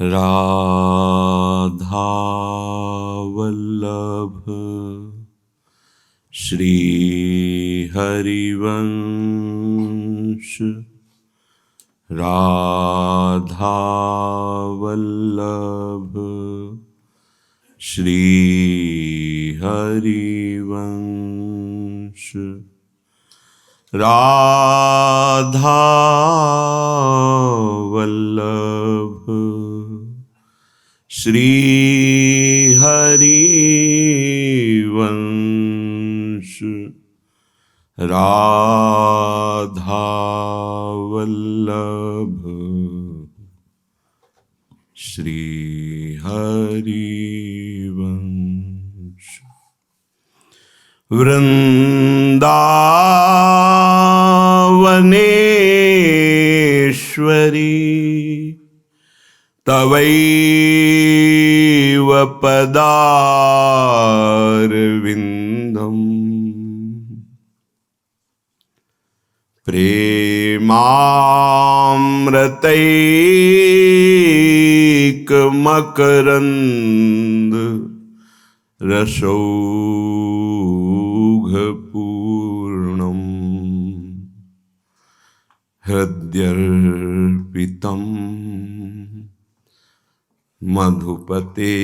राधा वल्लभ श्री हरिवंश। राधा वल्लभ श्री हरिवंश। राधा वल्लभ श्री हरिवंश। राधा वल्लभ श्री हरिवंश। वृंदावनेश्वरी तवैव पदारविन्दम् प्रेमामृतैकमकरन्द रसौघपूर्णम् हृद्यर्पितम् मधुपते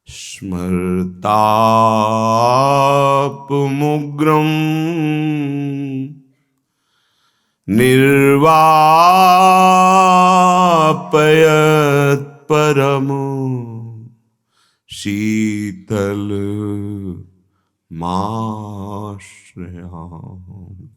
स्मर्तापमुग्रं निर्वापयत् परमो शीतलमाश्रयामि।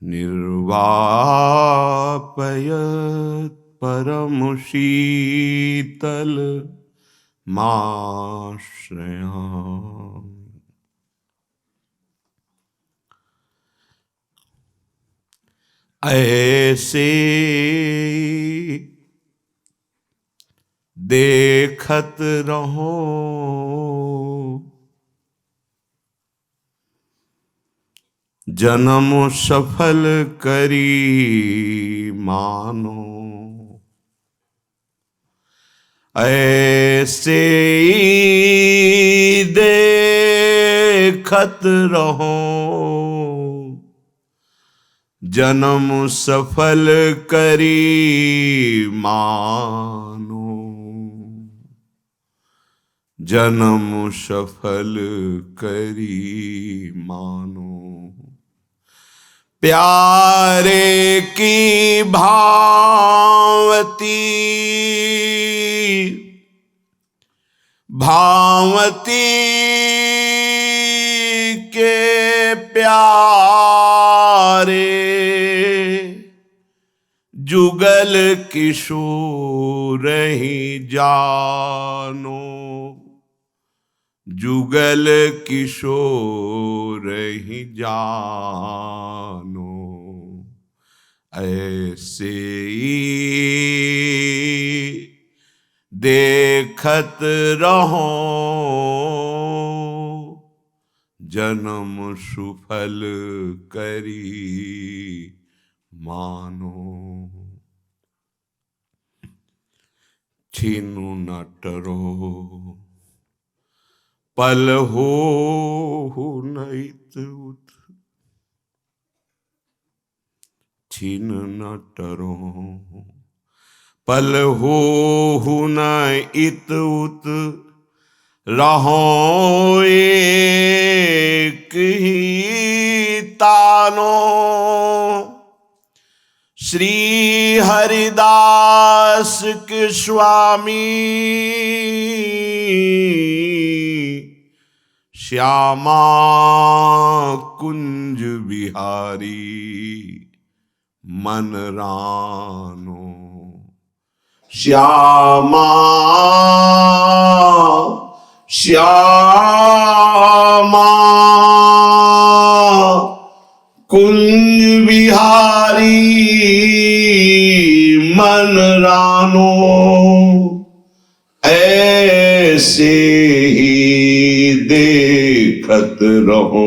निर्वापयत् परमो शीतलमाश्रयामि। ऐसे देखत रहो जन्म सफल करी मानो। ऐसे देखत रहो जन्म सफल करी मानो। जन्म सफल करी मानो। प्यारे की भावती भावती के प्यारे जुगल किशोर ही जानो। जुगल किशोर ही जानो। ऐसे ही देखत रहो जन्म सुफल करी मानो। छीनु न टरो पल हो नहित उत। छीन न टरो पल हो न इत उत। रहो एक ही तानो। श्री हरिदास के स्वामी श्यामा कुंज बिहारी मन रानो। श्यामा श्यामा कुंज बिहारी मन रानो। ऐसे ही देखत रहो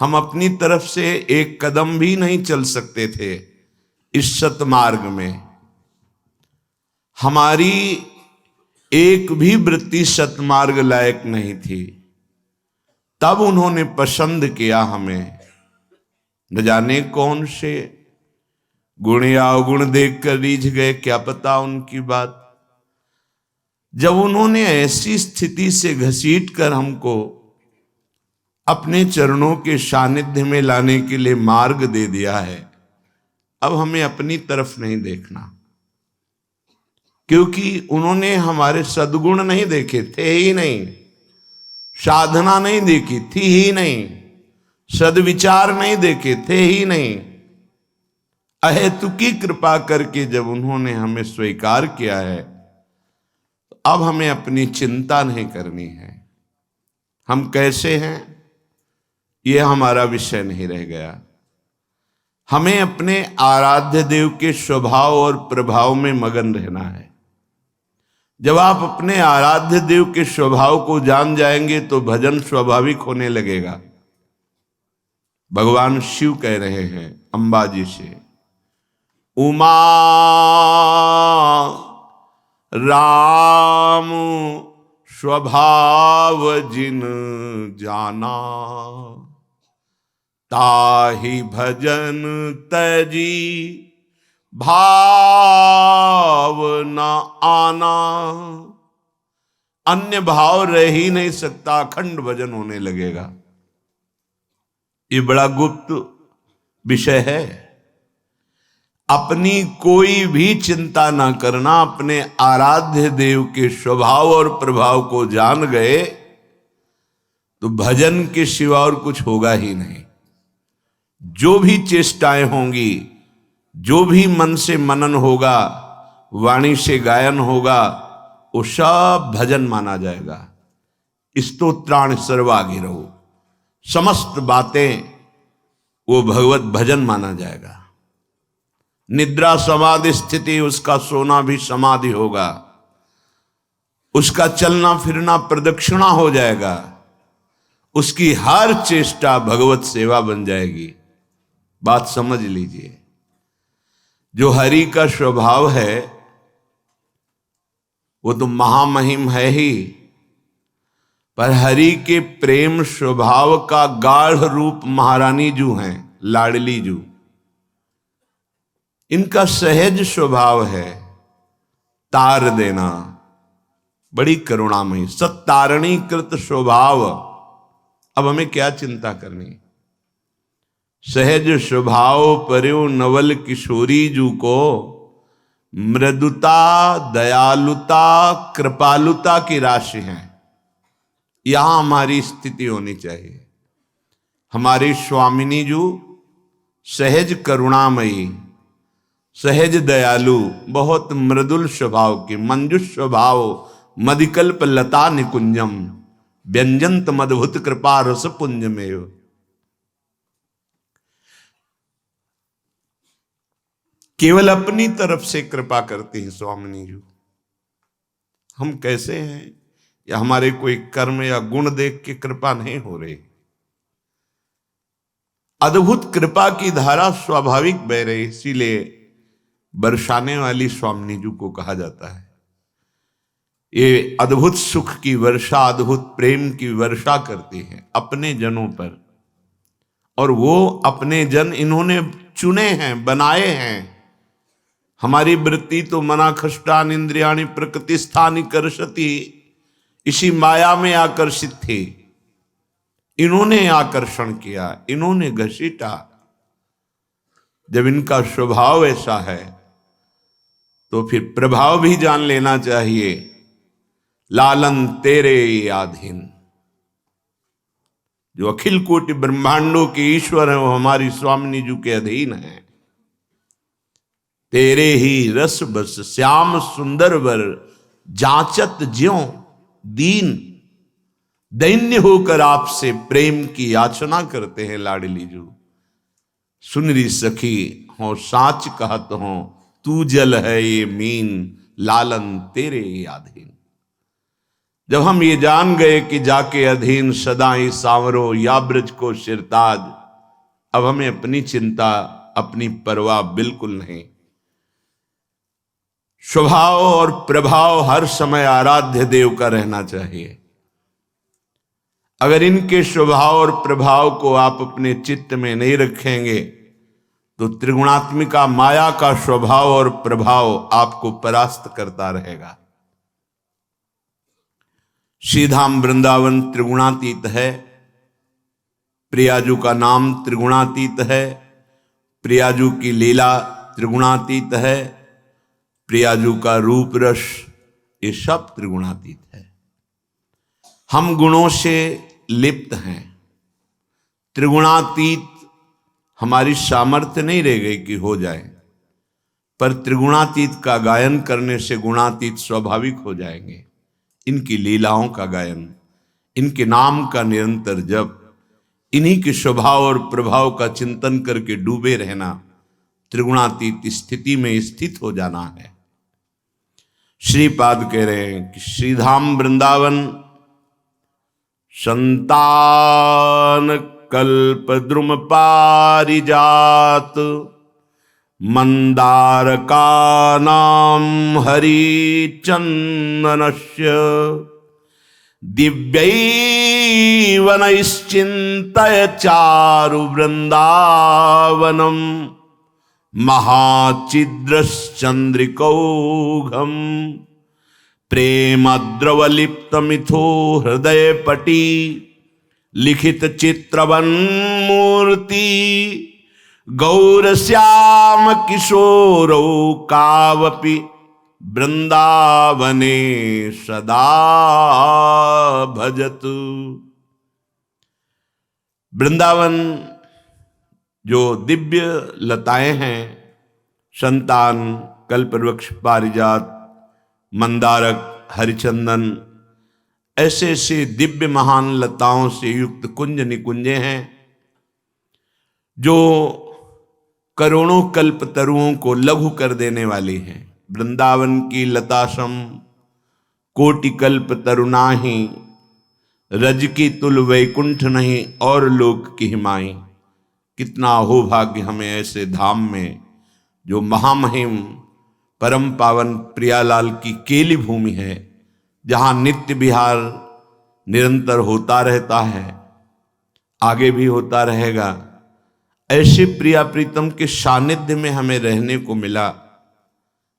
हम अपनी तरफ से एक कदम भी नहीं चल सकते थे इस सतमार्ग में। हमारी एक भी वृत्ति सतमार्ग लायक नहीं थी। तब उन्होंने पसंद किया हमें। न जाने कौन से गुण या अवगुण देखकर रीझ गए, क्या पता उनकी बात। जब उन्होंने ऐसी स्थिति से घसीट कर हमको अपने चरणों के सानिध्य में लाने के लिए मार्ग दे दिया है, अब हमें अपनी तरफ नहीं देखना, क्योंकि उन्होंने हमारे सद्गुण नहीं देखे, थे ही नहीं। साधना नहीं देखी, थी ही नहीं। सद्विचार नहीं देखे, थे ही नहीं। अहेतुकी कृपा करके जब उन्होंने हमें स्वीकार किया है, तो अब हमें अपनी चिंता नहीं करनी है। हम कैसे हैं यह हमारा विषय नहीं रह गया। हमें अपने आराध्य देव के स्वभाव और प्रभाव में मगन रहना है। जब आप अपने आराध्य देव के स्वभाव को जान जाएंगे तो भजन स्वाभाविक होने लगेगा। भगवान शिव कह रहे हैं अंबाजी से, उमा राम स्वभाव जिन जाना, ताहि भजन तजी भाव न आना। अन्य भाव रह ही नहीं सकता, अखंड भजन होने लगेगा। ये बड़ा गुप्त विषय है। अपनी कोई भी चिंता ना करना। अपने आराध्य देव के स्वभाव और प्रभाव को जान गए तो भजन के सिवा और कुछ होगा ही नहीं। जो भी चेष्टाएं होंगी, जो भी मन से मनन होगा, वाणी से गायन होगा, वो सब भजन माना जाएगा। स्तोत्राण सर्वागिरहो, समस्त बातें वो भगवत भजन माना जाएगा। निद्रा समाधि स्थिति, उसका सोना भी समाधि होगा। उसका चलना फिरना प्रदक्षिणा हो जाएगा। उसकी हर चेष्टा भगवत सेवा बन जाएगी। बात समझ लीजिए। जो हरि का स्वभाव है वो तो महामहिम है ही, पर हरि के प्रेम स्वभाव का गाढ़ रूप महारानी जू हैं, लाडली जू। इनका सहज स्वभाव है तार देना, बड़ी करुणामयी, सत्तारणी कृत स्वभाव। अब हमें क्या चिंता करनी। सहज स्वभाव पर्यो नवल किशोरी जू को, मृदुता दयालुता कृपालुता की राशि है। यहां हमारी स्थिति होनी चाहिए। हमारी स्वामिनी जू सहज करुणामयी, सहज दयालु, बहुत मृदुल स्वभाव की, मंजुष स्वभाव, मदिकल्प लता निकुंजम, व्यंजंत मदभुत कृपा रस पुंजमेव। केवल अपनी तरफ से कृपा करती हैं स्वामिनी जी। हम कैसे हैं, या हमारे कोई कर्म या गुण देख के कृपा नहीं हो रही। अद्भुत कृपा की धारा स्वाभाविक बह रही, इसीलिए बरसाने वाली स्वामिनी जी को कहा जाता है। ये अद्भुत सुख की वर्षा, अद्भुत प्रेम की वर्षा करती हैं अपने जनों पर। और वो अपने जन इन्होंने चुने हैं, बनाए हैं। हमारी वृत्ति तो मना खष्टान इंद्रियाणि प्रकृति स्थानी करसती, इसी माया में आकर्षित थी। इन्होंने आकर्षण किया, इन्होंने घसीटा। जब इनका स्वभाव ऐसा है तो फिर प्रभाव भी जान लेना चाहिए। लालन तेरे आधीन। जो अखिल कोटि ब्रह्मांडों के ईश्वर है वो हमारी स्वामिनी जी के अधीन है। तेरे ही रस बस श्याम सुंदर वर, जांचत ज्यों दीन। दैन्य होकर आपसे प्रेम की याचना करते हैं लाडली जू। सुनरी सखी हो साच कहत हो, तू जल है ये मीन, लालन तेरे आधीन। जब हम ये जान गए कि जाके अधीन सदाई सांवरो या ब्रज को सिरताज, अब हमें अपनी चिंता अपनी परवाह बिल्कुल नहीं। स्वभाव और प्रभाव हर समय आराध्य देव का रहना चाहिए। अगर इनके स्वभाव और प्रभाव को आप अपने चित्त में नहीं रखेंगे तो त्रिगुणात्मिका माया का स्वभाव और प्रभाव आपको परास्त करता रहेगा। श्रीधाम वृंदावन त्रिगुणातीत है, प्रियाजू का नाम त्रिगुणातीत है, प्रियाजू की लीला त्रिगुणातीत है, प्रियाजू का रूप रस ये सब त्रिगुणातीत है। हम गुणों से लिप्त हैं। त्रिगुणातीत हमारी सामर्थ्य नहीं रह गई कि हो जाए, पर त्रिगुणातीत का गायन करने से गुणातीत स्वाभाविक हो जाएंगे। इनकी लीलाओं का गायन, इनके नाम का निरंतर जप, इन्हीं के स्वभाव और प्रभाव का चिंतन करके डूबे रहना, त्रिगुणातीत स्थिति में स्थित हो जाना है। श्रीपाद कह रहे हैं कि श्रीधाम वृंदावन संतान कल्प द्रुम पारिजात, मंदार का नाम हरि चंदनस्य, दिव्यैवनश्चिन्तय चारु वृंदावनम, महाचिद्रश्चंद्रिकौघम, प्रेमद्रवलिप्तमिथो हृदयपटी, लिखित चित्रवन मूर्ति, गौरश्याम किशोरौ कावपि वृंदावने सदा भजतु। वृंदावन जो दिव्य लताएं हैं, संतान, कल्पवृक्ष, पारिजात, मंदारक, हरिचंदन, ऐसे ऐसे दिव्य महान लताओं से युक्त कुंज निकुंजे हैं जो करोड़ों कल्प तरुओं को लघु कर देने वाली हैं। वृंदावन की लतासम कोटि कल्प तरुनाही, रज की तुल वैकुंठ नहीं और लोक की हिमाई। कितना अहोभाग्य हमें ऐसे धाम में, जो महामहिम परम पावन प्रियालाल की केली भूमि है, जहाँ नित्य विहार निरंतर होता रहता है, आगे भी होता रहेगा। ऐसे प्रिया प्रीतम के सानिध्य में हमें रहने को मिला।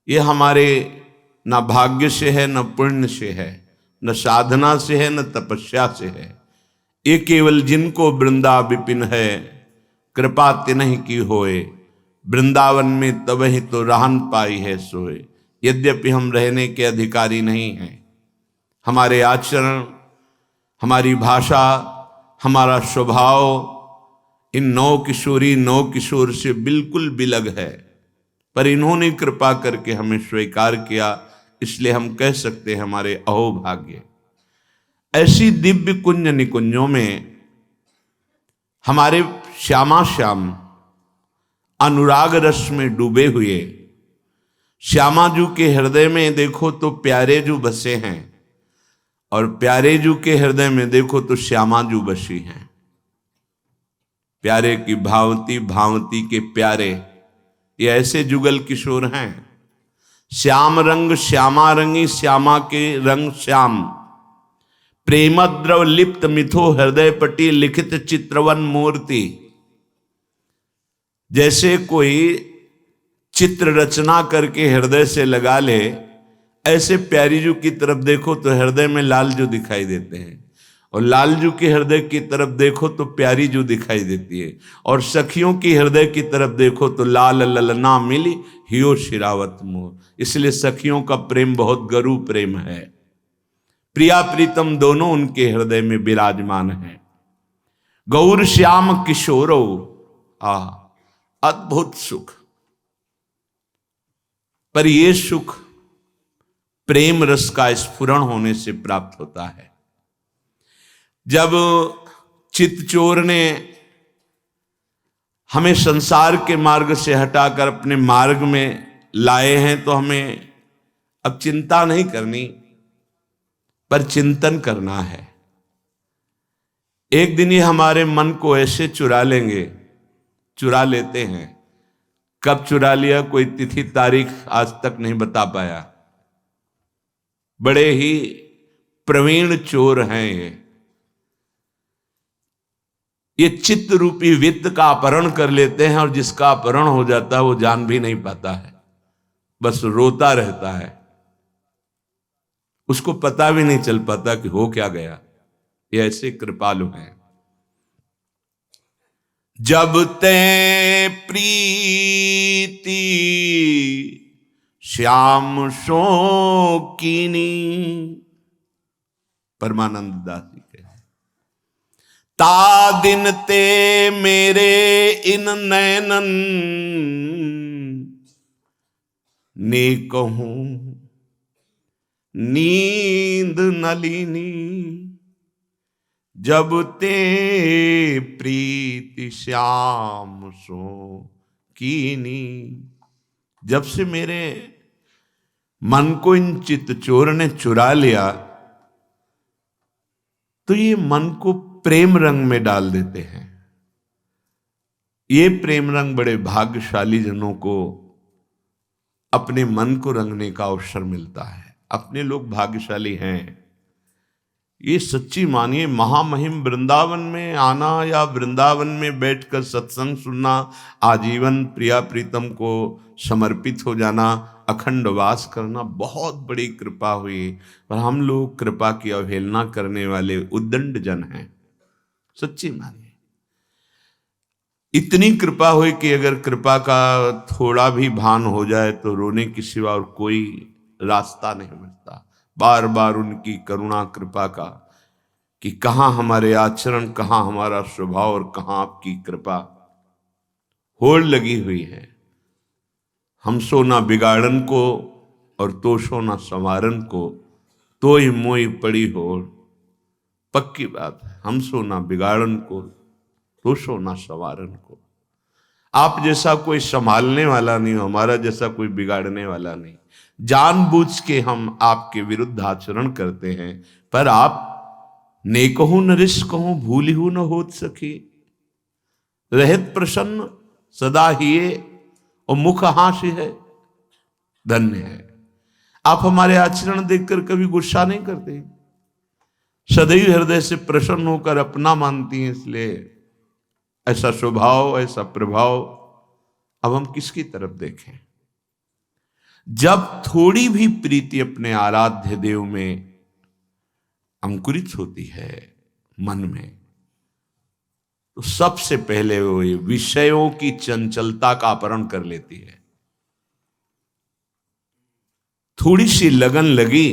ये हमारे न भाग्य से है, न पुण्य से है, न साधना से है, न तपस्या से है। ये केवल जिनको वृंदा विपिन है, कृपा तिन्हि की होए, वृंदावन में तबहि तो रहन पाई है सोए। यद्यपि हम रहने के अधिकारी नहीं हैं, हमारे आचरण, हमारी भाषा, हमारा स्वभाव इन नौ किशोरी नौ किशोर से बिल्कुल बिलग है, पर इन्होंने कृपा करके हमें स्वीकार किया, इसलिए हम कह सकते हैं हमारे अहोभाग्य। ऐसी दिव्य कुंज निकुंजों में हमारे श्यामा श्याम अनुराग रस में डूबे हुए श्यामा जू के हृदय में देखो तो प्यारे जू बसे हैं, और प्यारे जू के हृदय में देखो तो श्यामा जू बसी हैं। प्यारे की भावती, भावती के प्यारे, ये ऐसे जुगल किशोर हैं। श्याम रंग श्यामा रंगी, श्यामा के रंग श्याम, प्रेमद्रव लिप्त मिथो हृदय पटी, लिखित चित्रवन मूर्ति। जैसे कोई चित्र रचना करके हृदय से लगा ले, ऐसे प्यारी जू की तरफ देखो तो हृदय में लाल जू दिखाई देते हैं, और लाल जू के हृदय की तरफ देखो तो प्यारी जू दिखाई देती है, और सखियों की हृदय की तरफ देखो तो लाल ललना मिली हियो शिरावत मोर। इसलिए सखियों का प्रेम बहुत गरु प्रेम है। प्रिया प्रीतम दोनों उनके हृदय में विराजमान हैं। गौर श्याम किशोरो, अद्भुत सुख। पर यह सुख प्रेम रस का स्फुरण होने से प्राप्त होता है। जब चित्तचोर ने हमें संसार के मार्ग से हटाकर अपने मार्ग में लाए हैं, तो हमें अब चिंता नहीं करनी। पर चिंतन करना है। एक दिन ये हमारे मन को ऐसे चुरा लेंगे, चुरा लेते हैं। कब चुरा लिया कोई तिथि तारीख आज तक नहीं बता पाया। बड़े ही प्रवीण चोर हैं ये चित्त रूपी वित्त का अपहरण कर लेते हैं, और जिसका अपहरण हो जाता है वो जान भी नहीं पाता है, बस रोता रहता है। उसको पता भी नहीं चल पाता कि हो क्या गया। ये ऐसे कृपालु हैं। जब ते प्रीति श्याम शोकीनी, परमानंद दास जी के, ता दिन ते मेरे इन नैनन ने कहूं नींद नलिनी। जब ते प्रीति श्याम सो कीनी, जब से मेरे मन को इन चित्त चोर ने चुरा लिया, तो ये मन को प्रेम रंग में डाल देते हैं। ये प्रेम रंग बड़े भाग्यशाली जनों को अपने मन को रंगने का अवसर मिलता है। अपने लोग भाग्यशाली हैं, ये सच्ची मानिए। महामहिम वृंदावन में आना या वृंदावन में बैठकर सत्संग सुनना, आजीवन प्रिया प्रीतम को समर्पित हो जाना, अखंड वास करना बहुत बड़ी कृपा हुई। पर हम लोग कृपा की अवहेलना करने वाले उद्दंड जन हैं, सच्ची मानिए। इतनी कृपा हुई कि अगर कृपा का थोड़ा भी भान हो जाए तो रोने के सिवा और कोई रास्ता नहीं मिलता। बार बार उनकी करुणा कृपा का कि कहाँ हमारे आचरण, कहाँ हमारा स्वभाव और कहाँ आपकी कृपा होड़ लगी हुई है। हम सो ना बिगाड़न को और तो सो ना संवारन को, तो ही मोई पड़ी होड़। पक्की बात है, हम सो ना बिगाड़न को तो सो ना संवारन को। आप जैसा कोई संभालने वाला नहीं, हमारा जैसा कोई बिगाड़ने वाला नहीं। जानबूझ के हम आपके विरुद्ध आचरण करते हैं, पर आप नेकहु न रिस कहूं भूलिहु न होत सके। रहत प्रसन्न सदा हिए और मुख हास्य है, धन्य है। आप हमारे आचरण देखकर कभी गुस्सा नहीं करते, सदैव हृदय से प्रसन्न होकर अपना मानती हैं। इसलिए ऐसा स्वभाव, ऐसा प्रभाव अब हम किसकी तरफ देखें। जब थोड़ी भी प्रीति अपने आराध्य देव में अंकुरित होती है मन में, तो सबसे पहले वो ये विषयों की चंचलता का अपहरण कर लेती है। थोड़ी सी लगन लगी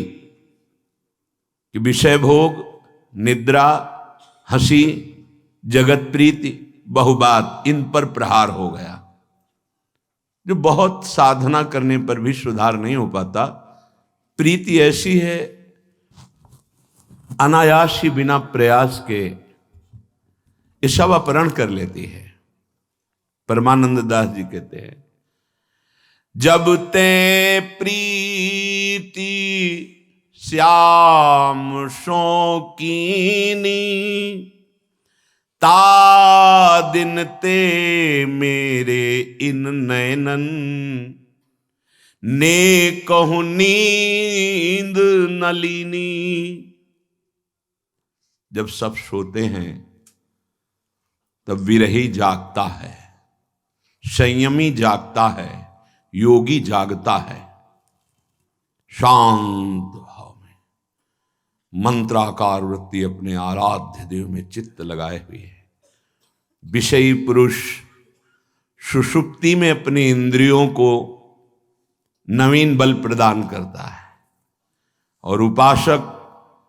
कि विषय भोग, निद्रा, हंसी, जगत प्रीति, बहुबात, इन पर प्रहार हो गया, जो बहुत साधना करने पर भी सुधार नहीं हो पाता। प्रीति ऐसी है, अनायास ही बिना प्रयास के ये सब अपहरण कर लेती है। परमानंद दास जी कहते हैं, जब ते प्रीति श्याम शौकीनी, ता दिन ते मेरे इन नैनन ने कहूं नींद नलिनी। जब सब सोते हैं तब विरही जागता है, संयमी जागता है, योगी जागता है। शांत भाव में मंत्राकार वृत्ति अपने आराध्य देव में चित्त लगाए हुए है। विषयी पुरुष सुषुप्ति में अपनी इंद्रियों को नवीन बल प्रदान करता है, और उपासक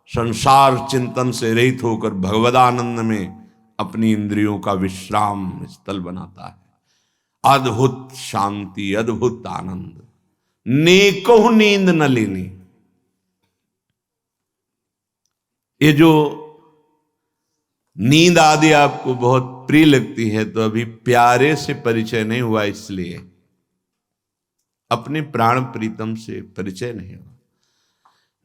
संसार चिंतन से रहित होकर भगवदानंद में अपनी इंद्रियों का विश्राम स्थल बनाता है। अद्भुत शांति, अद्भुत आनंद, नेको नींद न लेनी। ये जो नींद आदि आपको बहुत प्रिय लगती है, तो अभी प्यारे से परिचय नहीं हुआ, इसलिए अपने प्राण प्रीतम से परिचय नहीं हुआ।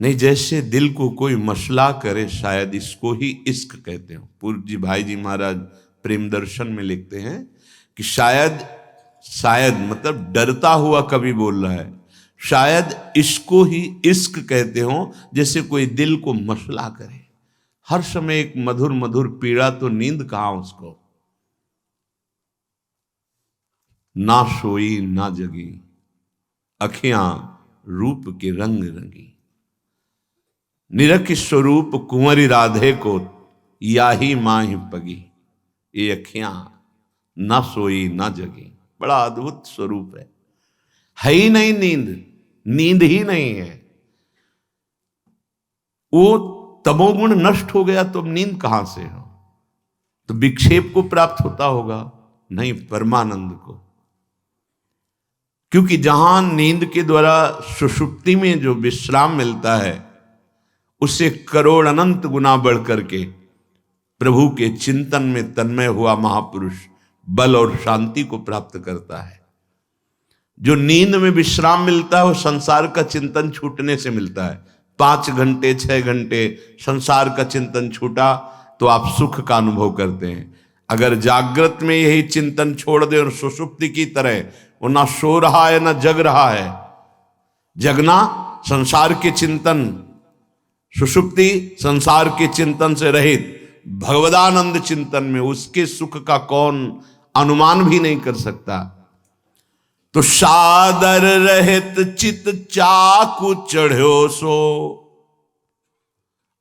नहीं, जैसे दिल को कोई मसला करे, शायद इसको ही इश्क कहते हो। पूज्य जी भाई जी महाराज प्रेम दर्शन में लिखते हैं कि शायद, शायद मतलब डरता हुआ कवि बोल रहा है, शायद इसको ही इश्क कहते हो। जैसे कोई दिल को मसला करे, हर समय एक मधुर मधुर पीड़ा, तो नींद कहां उसको। ना सोई ना जगी, अखियां रूप के रंग रंगी, निरख स्वरूप कुंवरी राधे को, याही माही पगी। ये अखियां ना सोई ना जगी, बड़ा अद्भुत स्वरूप है ही नहीं नींद, नींद ही नहीं है। वो तमोगुण नष्ट हो गया तो नींद कहां से हो? तो विक्षेप को प्राप्त होता होगा, नहीं परमानंद को। क्योंकि जहां नींद के द्वारा सुषुप्ति में जो विश्राम मिलता है, उससे करोड़ अनंत गुना बढ़ करके प्रभु के चिंतन में तन्मय हुआ महापुरुष बल और शांति को प्राप्त करता है। जो नींद में विश्राम मिलता है वो संसार का चिंतन छूटने से मिलता है। 5 घंटे 6 घंटे संसार का चिंतन छूटा तो आप सुख का अनुभव करते हैं। अगर जागृत में यही चिंतन छोड़ दे और सुषुप्ति की तरह वो ना सो रहा है ना जग रहा है, जगना संसार के चिंतन, सुषुप्ति संसार के चिंतन से रहित भगवदानंद चिंतन में, उसके सुख का कौन अनुमान भी नहीं कर सकता। तो सादर रहित चित चाकू चढ़्यो सो,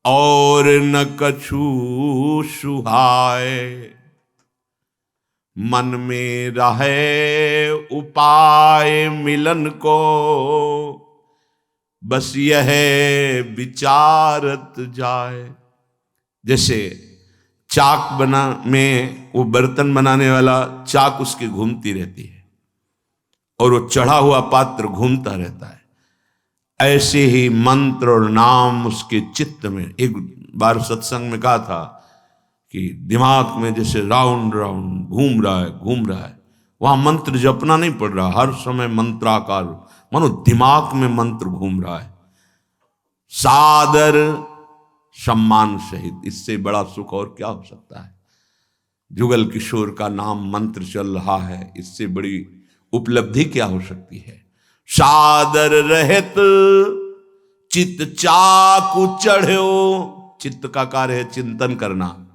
और न कछु सुहाए। मन में रहे उपाय मिलन को, बस यह विचारत जाए। जैसे चाक बना में वो बर्तन बनाने वाला चाक उसकी घूमती रहती है और वो चढ़ा हुआ पात्र घूमता रहता है, ऐसे ही मंत्र और नाम उसके चित्त में। एक बार सत्संग में कहा था कि दिमाग में जैसे राउंड राउंड घूम रहा है, वहां मंत्र जपना नहीं पड़ रहा, हर समय मंत्राकार, मानो दिमाग में मंत्र घूम रहा है। सादर सम्मान सहित, इससे बड़ा सुख और क्या हो सकता है। जुगल किशोर का नाम मंत्र चल रहा है, इससे बड़ी उपलब्धि क्या हो सकती है। सादर रहत चित चाकू चढ़्यो, चित्त का कार्य है चिंतन करना।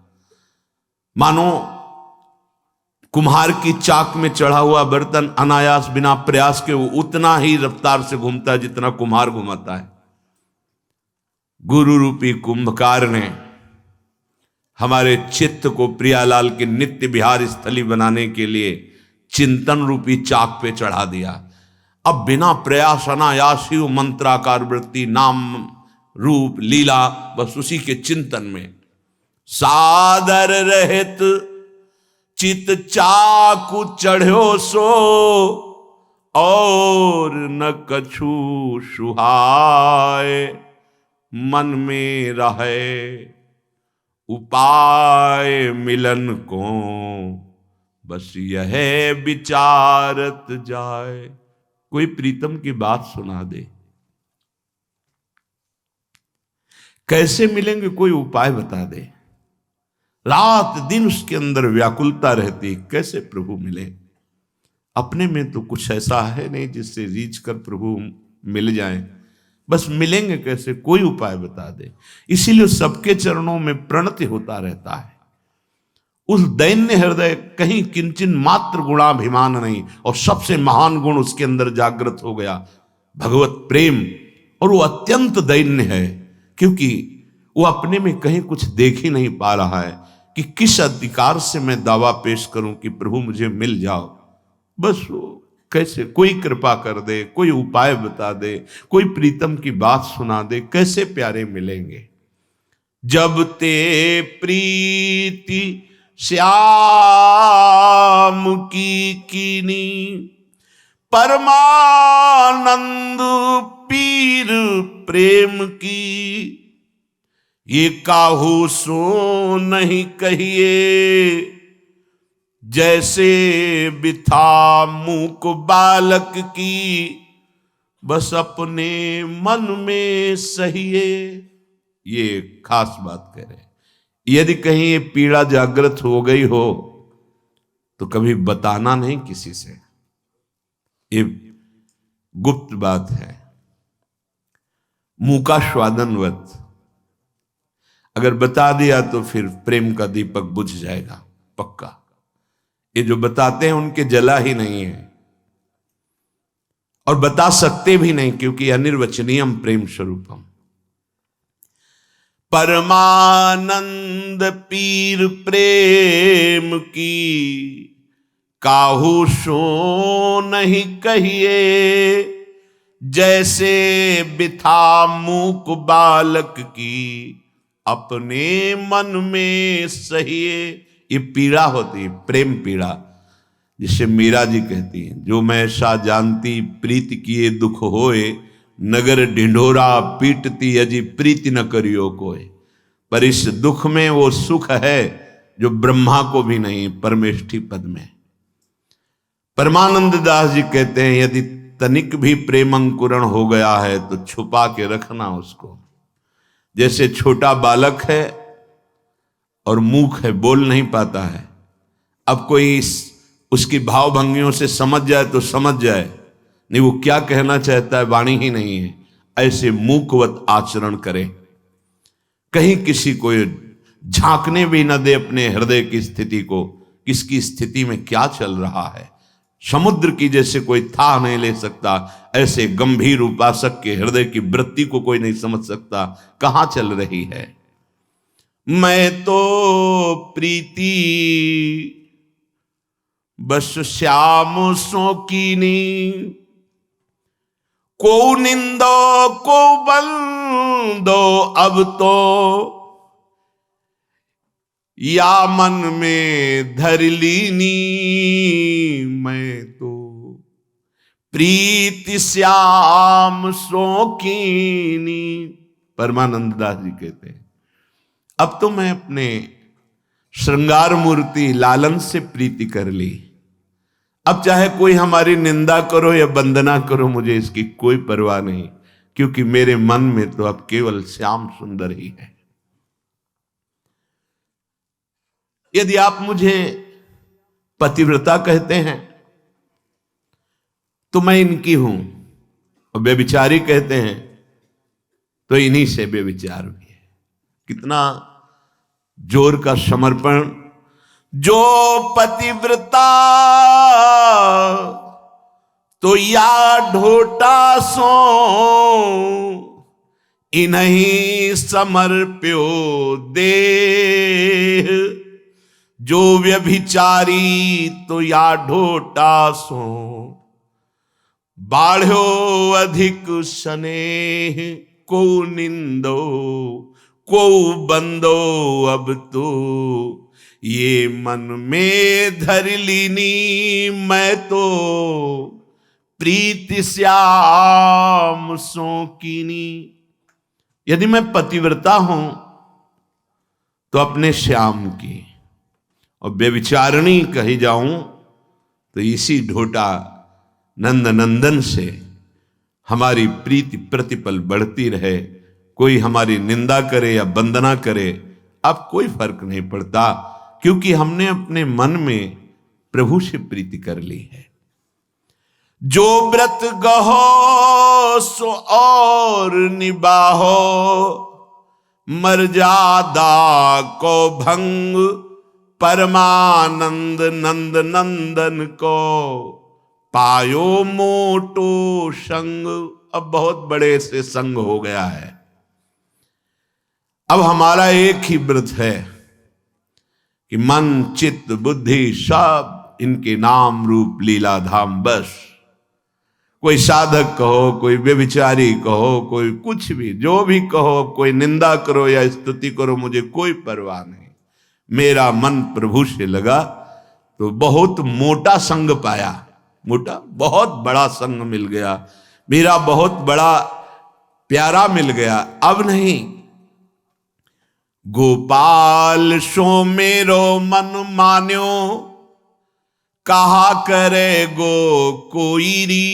मानो कुम्हार की चाक में चढ़ा हुआ बर्तन अनायास बिना प्रयास के वो उतना ही रफ्तार से घूमता है जितना कुम्हार घुमाता है। गुरु रूपी कुंभकार ने हमारे चित्त को प्रियालाल के नित्य विहार स्थली बनाने के लिए चिंतन रूपी चाक पे चढ़ा दिया। अब बिना प्रयास अनायास ही वो मंत्राकार वृत्ति, नाम रूप लीला, बस उसी के चिंतन में। सादर रहित चित चाकू चढ़्यो सो, और न कछु सुहाए। मन में रहे उपाय मिलन को, बस यह विचारत जाए। कोई प्रीतम की बात सुना दे, कैसे मिलेंगे कोई उपाय बता दे। रात दिन उसके अंदर व्याकुलता रहती, कैसे प्रभु मिले। अपने में तो कुछ ऐसा है नहीं जिससे रीझ कर प्रभु मिल जाए, बस मिलेंगे कैसे, कोई उपाय बता दे। इसीलिए सबके चरणों में प्रणति होता रहता है। उस दैन्य हृदय कहीं किंचन मात्र गुणाभिमान नहीं, और सबसे महान गुण उसके अंदर जागृत हो गया, भगवत प्रेम। और वो अत्यंत दैन्य है, क्योंकि वो अपने में कहीं कुछ देख ही नहीं पा रहा है कि किस अधिकार से मैं दावा पेश करूं कि प्रभु मुझे मिल जाओ। बस वो कैसे, कोई कृपा कर दे, कोई उपाय बता दे, कोई प्रीतम की बात सुना दे, कैसे प्यारे मिलेंगे। जब ते प्रीति श्याम की कीनी, परमानंद पीर प्रेम की। ये काहू सो नहीं कहिए, जैसे बिथा मूक बालक की। बस अपने मन में सहिए। ये खास बात कह रहे हैं। यदि कहीं ये पीड़ा जागृत हो गई हो तो कभी बताना नहीं किसी से, ये गुप्त बात है। मुंह का स्वादनवत, अगर बता दिया तो फिर प्रेम का दीपक बुझ जाएगा पक्का। ये जो बताते हैं उनके जला ही नहीं है और बता सकते भी नहीं, क्योंकि अनिर्वचनीयम प्रेम स्वरूपम। परमानंद पीर प्रेम की काहू सो नहीं कहिए, जैसे बिथा मूक बालक की अपने मन में सहिए। ये पीड़ा होती है, प्रेम पीड़ा, जिसे मीरा जी कहती हैं, जो मैं ऐसा जानती प्रीति किए दुख होए, नगर ढिंढोरा पीटती अजी प्रीति न करियो कोई। पर इस दुख में वो सुख है जो ब्रह्मा को भी नहीं, परमेष्ठी पद में। परमानंद दास जी कहते हैं, यदि तनिक भी प्रेम अंकुरण हो गया है तो छुपा के रखना उसको। जैसे छोटा बालक है और मूक है, बोल नहीं पाता है। अब कोई उसकी भाव भंगियों से समझ जाए तो समझ जाए, नहीं वो क्या कहना चाहता है वाणी ही नहीं है। ऐसे मूकवत आचरण करे, कहीं किसी को झांकने भी न दे अपने हृदय की स्थिति को, किसकी स्थिति में क्या चल रहा है। समुद्र की जैसे कोई था नहीं ले सकता, ऐसे गंभीर उपासक के हृदय की वृत्ति को कोई नहीं समझ सकता कहां चल रही है। मैं तो प्रीति बस श्याम सो कीनी, को निंदो को बंदो अब तो, या मन में धर लीनी। मैं तो प्रीति श्याम सो कीनी। परमानंद दास जी कहते हैं, अब तो मैं अपने श्रृंगार मूर्ति लालन से प्रीति कर ली। अब चाहे कोई हमारी निंदा करो या वंदना करो, मुझे इसकी कोई परवाह नहीं, क्योंकि मेरे मन में तो अब केवल श्याम सुंदर ही है। यदि आप मुझे पतिव्रता कहते हैं तो मैं इनकी हूं, और व्यभिचारी कहते हैं तो इन्हीं से व्यभिचार भी है। कितना जोर का समर्पण। जो पतिव्रता तो या ढोटा सो, इन्हीं समर्प्यो देह। जो व्यभिचारी तो या ढोटा सो, बाढ़ो अधिक स्नेह। को निंदो को बंदो अब तो, ये मन में धर लीनी। मैं तो प्रीति श्याम सो कीनी। यदि मैं पतिव्रता हूं तो अपने श्याम की, और व्यभिचारिणी कही जाऊं तो इसी ढोटा नंद नंदन से हमारी प्रीति प्रतिपल बढ़ती रहे। कोई हमारी निंदा करे या वंदना करे, अब कोई फर्क नहीं पड़ता, क्योंकि हमने अपने मन में प्रभु से प्रीति कर ली है। जो व्रत गहो सो और निबाहो, मर्यादा को भंग। परमानंद नंद नंदन को पायो मोटो संग। अब बहुत बड़े से संग हो गया है। अब हमारा एक ही व्रत है कि मन चित्त बुद्धि सब इनके नाम रूप लीला धाम बस। कोई साधक कहो, कोई व्यभिचारी कहो, कोई कुछ भी, जो भी कहो, कोई निंदा करो या स्तुति करो, मुझे कोई परवाह नहीं। मेरा मन प्रभु से लगा तो बहुत मोटा संग पाया। मोटा, बहुत बड़ा संग मिल गया, मेरा बहुत बड़ा प्यारा मिल गया। अब नहीं, गोपाल सो मेरो मन मान्यो, कहा करे गो कोई री।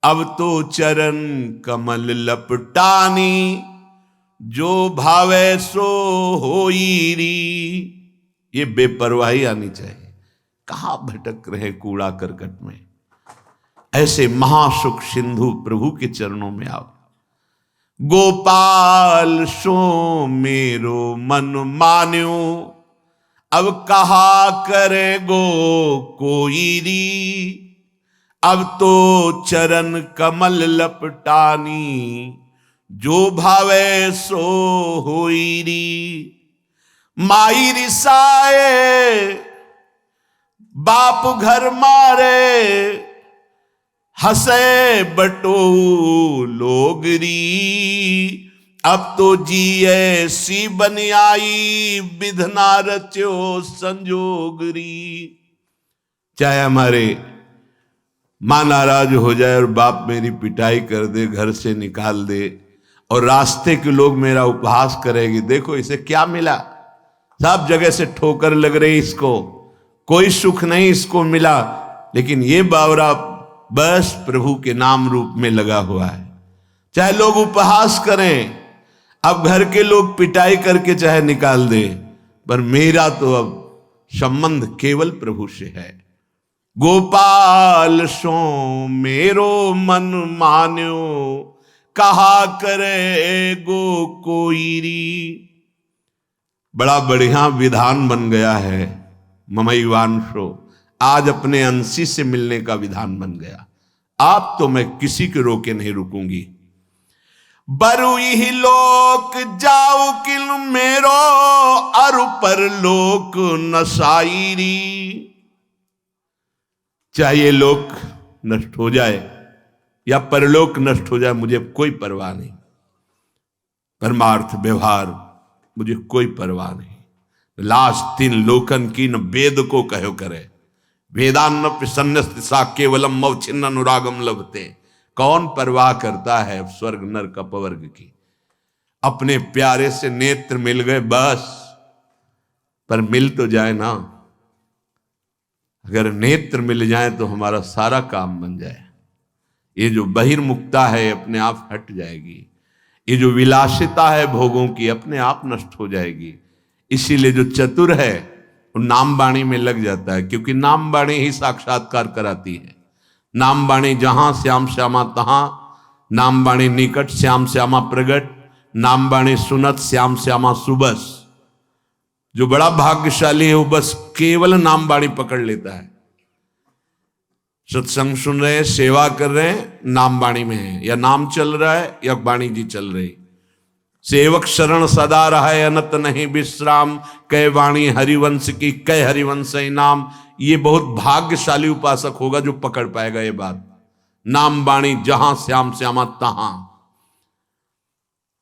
अब तो चरण कमल लपटानी, जो भावे सो होई री। ये बेपरवाही आनी चाहिए। कहां भटक रहे कूड़ा करकट में, ऐसे महासुख सिंधु प्रभु के चरणों में आओ। गोपाल सो मेरो मन मान्यो, अब कहा करे गो कोई री। अब तो चरण कमल लपटानी, जो भावे सो होई री। माई रिसाए बाप घर मारे, हंसे बटो लोगरी। अब तो जी ऐसी बन आई, विधना रचो संजोगरी। चाहे हमारे मां नाराज हो जाए और बाप मेरी पिटाई कर दे, घर से निकाल दे, और रास्ते के लोग मेरा उपहास करेंगे, देखो इसे क्या मिला, सब जगह से ठोकर लग रही इसको, कोई सुख नहीं इसको मिला, लेकिन ये बावरा बस प्रभु के नाम रूप में लगा हुआ है। चाहे लोग उपहास करें, अब घर के लोग पिटाई करके चाहे निकाल दे, पर मेरा तो अब संबंध केवल प्रभु से है। गोपाल सो मेरो मन मान्यो, कहा करे गो कोई री। बड़ा बढ़िया विधान बन गया है ममैवांशो, आज अपने अंशी से मिलने का विधान बन गया। आप तो मैं किसी के रोके नहीं रुकूंगी। बरु ही लोक जाऊ किल मेरो, अरु पर लोक नसाईरी। चाहे लोक नष्ट हो जाए या परलोक नष्ट हो जाए, मुझे कोई परवाह नहीं। परमार्थ व्यवहार मुझे कोई परवाह नहीं। लास्ट 3 लोकन की न वेद को कहो करे, वेदान्न प्रसन्नस्तिसा केवलम मवच्छिन्न अनुरागम लभते। कौन परवाह करता है स्वर्ग नरक अपवर्ग की। अपने प्यारे से नेत्र मिल गए बस, पर मिल तो जाए ना। अगर नेत्र मिल जाए तो हमारा सारा काम बन जाए। ये जो बहिर्मुखता है अपने आप हट जाएगी, ये जो विलासिता है भोगों की अपने आप नष्ट हो जाएगी। इसीलिए जो चतुर है वो नाम वाणी में लग जाता है, क्योंकि नाम वाणी ही साक्षात्कार कराती है। नाम वाणी जहां श्याम श्यामा तहां, नाम वाणी निकट श्याम श्यामा प्रगट, नाम वाणी सुनत श्याम श्यामा सुबस। जो बड़ा भाग्यशाली है वो बस केवल नाम वाणी पकड़ लेता है। सत्संग सुन रहे हैं, सेवा कर रहे हैं, नाम वाणी में है, या नाम चल रहा है या वाणी जी चल रही। सेवक शरण सदा रहा अनत नहीं विश्राम, कै वाणी हरिवंश की कै हरिवंश नाम। ये बहुत भाग्यशाली उपासक होगा जो पकड़ पाएगा ये बात। नाम वाणी जहां श्याम श्यामा तहां,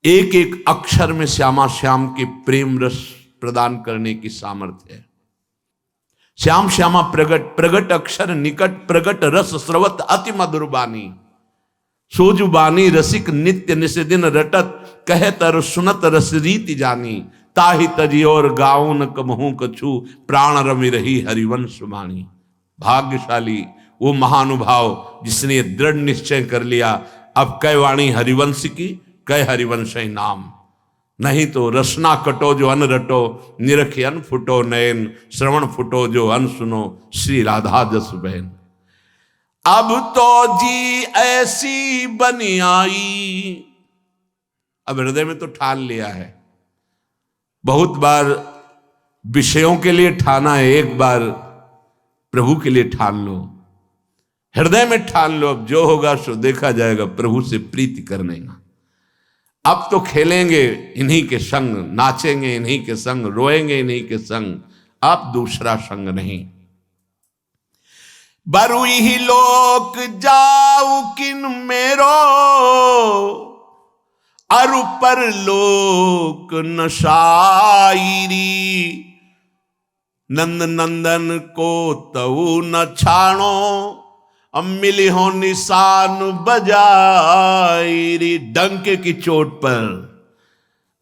एक एक अक्षर में श्यामा श्याम के प्रेम रस प्रदान करने की सामर्थ्य है। श्याम श्यामा प्रगट, प्रगट अक्षर निकट, प्रगट रस स्रवत अति मधुर बानी। सोजु बानी रसिक नित्य निषदिन रटत, कहे तर सुनत रस रीति जानी। ताहि तजी और गाऊं न कमहू कछु, प्राण रमि रही हरिवंश वाणी। भाग्यशाली वो महानुभाव जिसने दृढ़ निश्चय कर लिया, अब कै वाणी हरिवंश की कै हरिवंश नाम। नहीं तो रसना कटो जो अन रटो, निरखि अन फुटो नयन, श्रवण फुटो जो अन सुनो, श्री राधा जस बहन। अब तो जी ऐसी बनी आई, अब हृदय में तो ठान लिया है। बहुत बार विषयों के लिए ठाना है, एक बार प्रभु के लिए ठान लो, हृदय में ठान लो। अब जो होगा सो देखा जाएगा, प्रभु से प्रीति करने का। अब तो खेलेंगे इन्हीं के संग, नाचेंगे इन्हीं के संग, रोएंगे इन्हीं के संग, अब दूसरा संग नहीं। बरु ही लोक जाऊ किन मेरो, अरु पर लोक नशाईरी। नंद नंदन को तऊ न छाणो, अब मिली हो निशान बजाई। डंके की चोट पर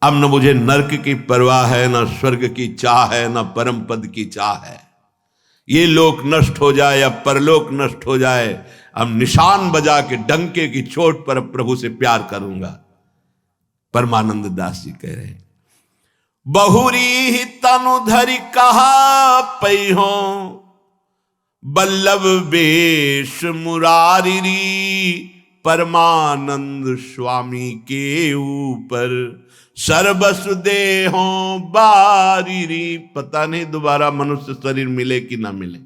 अब न मुझे नरक की परवाह है, न स्वर्ग की चाह है, न परम पद की चाह है। ये लोक नष्ट हो जाए या परलोक नष्ट हो जाए, हम निशान बजा के डंके की चोट पर प्रभु से प्यार करूंगा। परमानंद दास जी कह रहे हैं, बहुरी ही तनु धरि कहा पैहो, बल्लभ बेश मुरारी री, परमानंद स्वामी के ऊपर सर्वस्व देहो बारी री। पता नहीं दोबारा मनुष्य शरीर मिले कि ना मिले,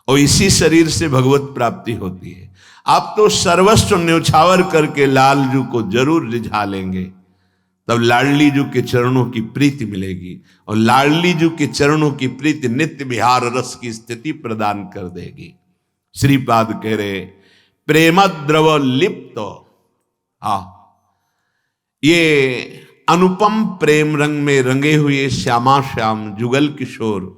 और इसी शरीर से भगवत प्राप्ति होती है। आप तो सर्वस्व न्योछावर करके लालजू को जरूर रिझा लेंगे, तब लाडली जू के चरणों की प्रीति मिलेगी, और लाडली जू के चरणों की प्रीति नित्य विहार रस की स्थिति प्रदान कर देगी। श्रीपाद कह रहे, प्रेम द्रव लिप्त। ये अनुपम प्रेम रंग में रंगे हुए श्यामा श्याम जुगल किशोर,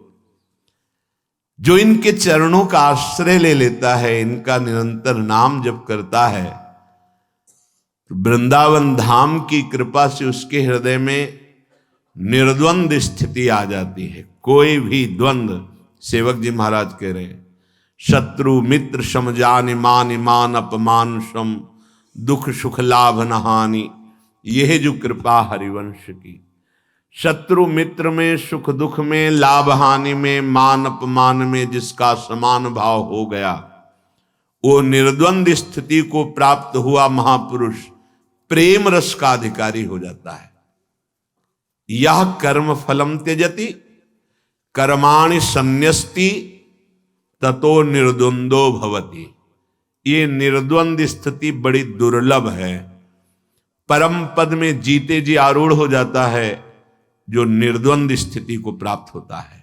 जो इनके चरणों का आश्रय ले लेता है, इनका निरंतर नाम जप करता है, तो वृंदावन धाम की कृपा से उसके हृदय में निर्द्वंद स्थिति आ जाती है। कोई भी द्वंद्व, सेवक जी महाराज कह रहे हैं, शत्रु मित्र सम जान मान मान अपमान सम, दुख सुख लाभ न हानि। यह जो कृपा हरिवंश की, शत्रु मित्र में, सुख दुख में, लाभ हानि में, मान अपमान में जिसका समान भाव हो गया, वो निर्द्वंद स्थिति को प्राप्त हुआ महापुरुष प्रेम रस का अधिकारी हो जाता है। यह कर्म फलम त्यजति कर्माणि संन्यस्ति ततो निर्द्वंदो भवति। ये निर्द्वंद स्थिति बड़ी दुर्लभ है। परम पद में जीते जी आरूढ़ हो जाता है जो निर्द्वंद स्थिति को प्राप्त होता है।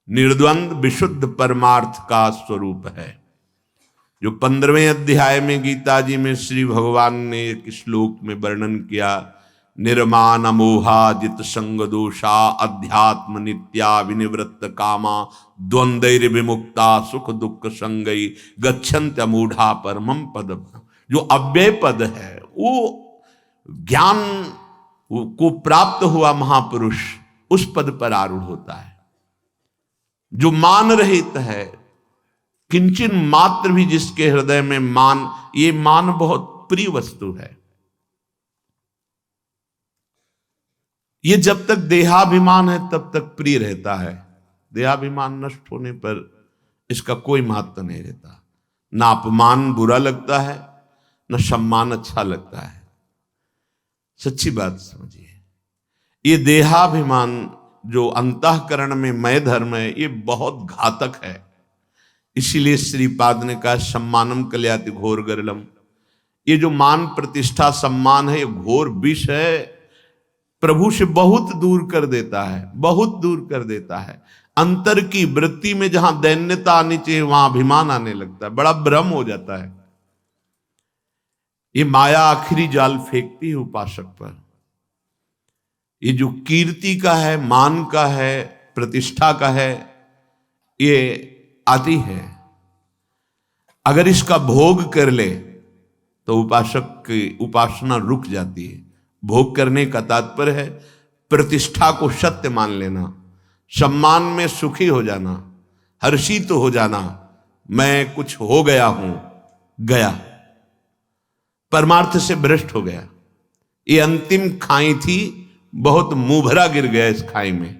निर्द्वंद विशुद्ध परमार्थ का स्वरूप है, जो 15वें अध्याय में गीता जी में श्री भगवान ने एक श्लोक में वर्णन किया। निर्माण मोहा जित संग दोषा अध्यात्म नित्या विनिवृत्त कामा द्वंद्वैर विमुक्ता सुख दुख संगई गच्छन्त मूढ़ा परमम पद। जो अव्यय पद है, वो ज्ञान को प्राप्त हुआ महापुरुष उस पद पर आरूढ़ होता है। जो मान रहित है, किंचन मात्र भी जिसके हृदय में मान, ये मान बहुत प्रिय वस्तु है। ये जब तक देहाभिमान है तब तक प्रिय रहता है। देहाभिमान नष्ट होने पर इसका कोई महत्व नहीं रहता। ना अपमान बुरा लगता है, न सम्मान अच्छा लगता है। सच्ची बात समझिए, ये देहाभिमान जो अंतःकरण में मय धर्म है, ये बहुत घातक है। इसीलिए श्रीपाद ने कहा सम्मानम कल्याति घोर गरलम। ये जो मान प्रतिष्ठा सम्मान है, ये घोर विष है, प्रभु से बहुत दूर कर देता है, बहुत दूर कर देता है। अंतर की वृत्ति में जहां दैन्यता आनी चाहिए वहां अभिमान आने लगता है, बड़ा भ्रम हो जाता है। ये माया आखिरी जाल फेंकती है उपासक पर। ये जो कीर्ति का है, मान का है, प्रतिष्ठा का है, ये आती है। अगर इसका भोग कर ले तो उपासक की उपासना रुक जाती है। भोग करने का तात्पर्य है प्रतिष्ठा को सत्य मान लेना, सम्मान में सुखी हो जाना, हर्षित हो जाना, मैं कुछ हो गया हूं, गया, परमार्थ से भ्रष्ट हो गया। ये अंतिम खाई थी, बहुत मुंह भरा गिर गया इस खाई में।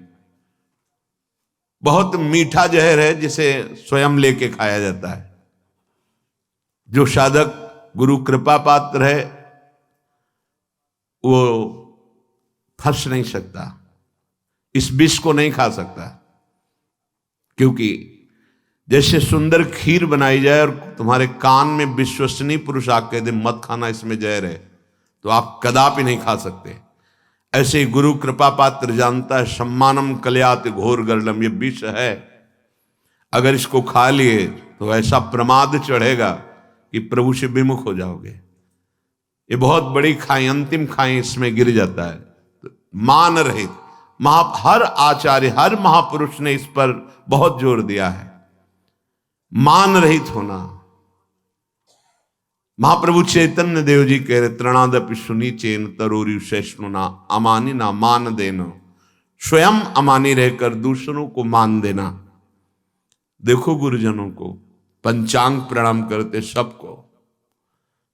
बहुत मीठा जहर है जिसे स्वयं लेके खाया जाता है। जो साधक गुरु कृपा पात्र है वो फंस नहीं सकता, इस विष को नहीं खा सकता। क्योंकि जैसे सुंदर खीर बनाई जाए और तुम्हारे कान में विश्वसनीय पुरुष आके दे मत खाना, इसमें जहर है, तो आप कदापि नहीं खा सकते। ऐसे ही गुरु कृपा पात्र जानता है सम्मानम कल्याति घोर गरलम, ये विष है। अगर इसको खा लिए तो ऐसा प्रमाद चढ़ेगा कि प्रभु से विमुख हो जाओगे। ये बहुत बड़ी खाई, अंतिम खाई, इसमें गिर जाता है। तो मान रहित हर आचार्य, हर महापुरुष ने इस पर बहुत जोर दिया है, मान रहित होना। महाप्रभु चैतन्य देव जी कह रहे तृणादपि सुनी चेन तरोरी सैष्णुना अमानी ना मान देना। स्वयं अमानी रहकर दूसरों को मान देना। देखो गुरुजनों को, पंचांग प्रणाम करते सबको,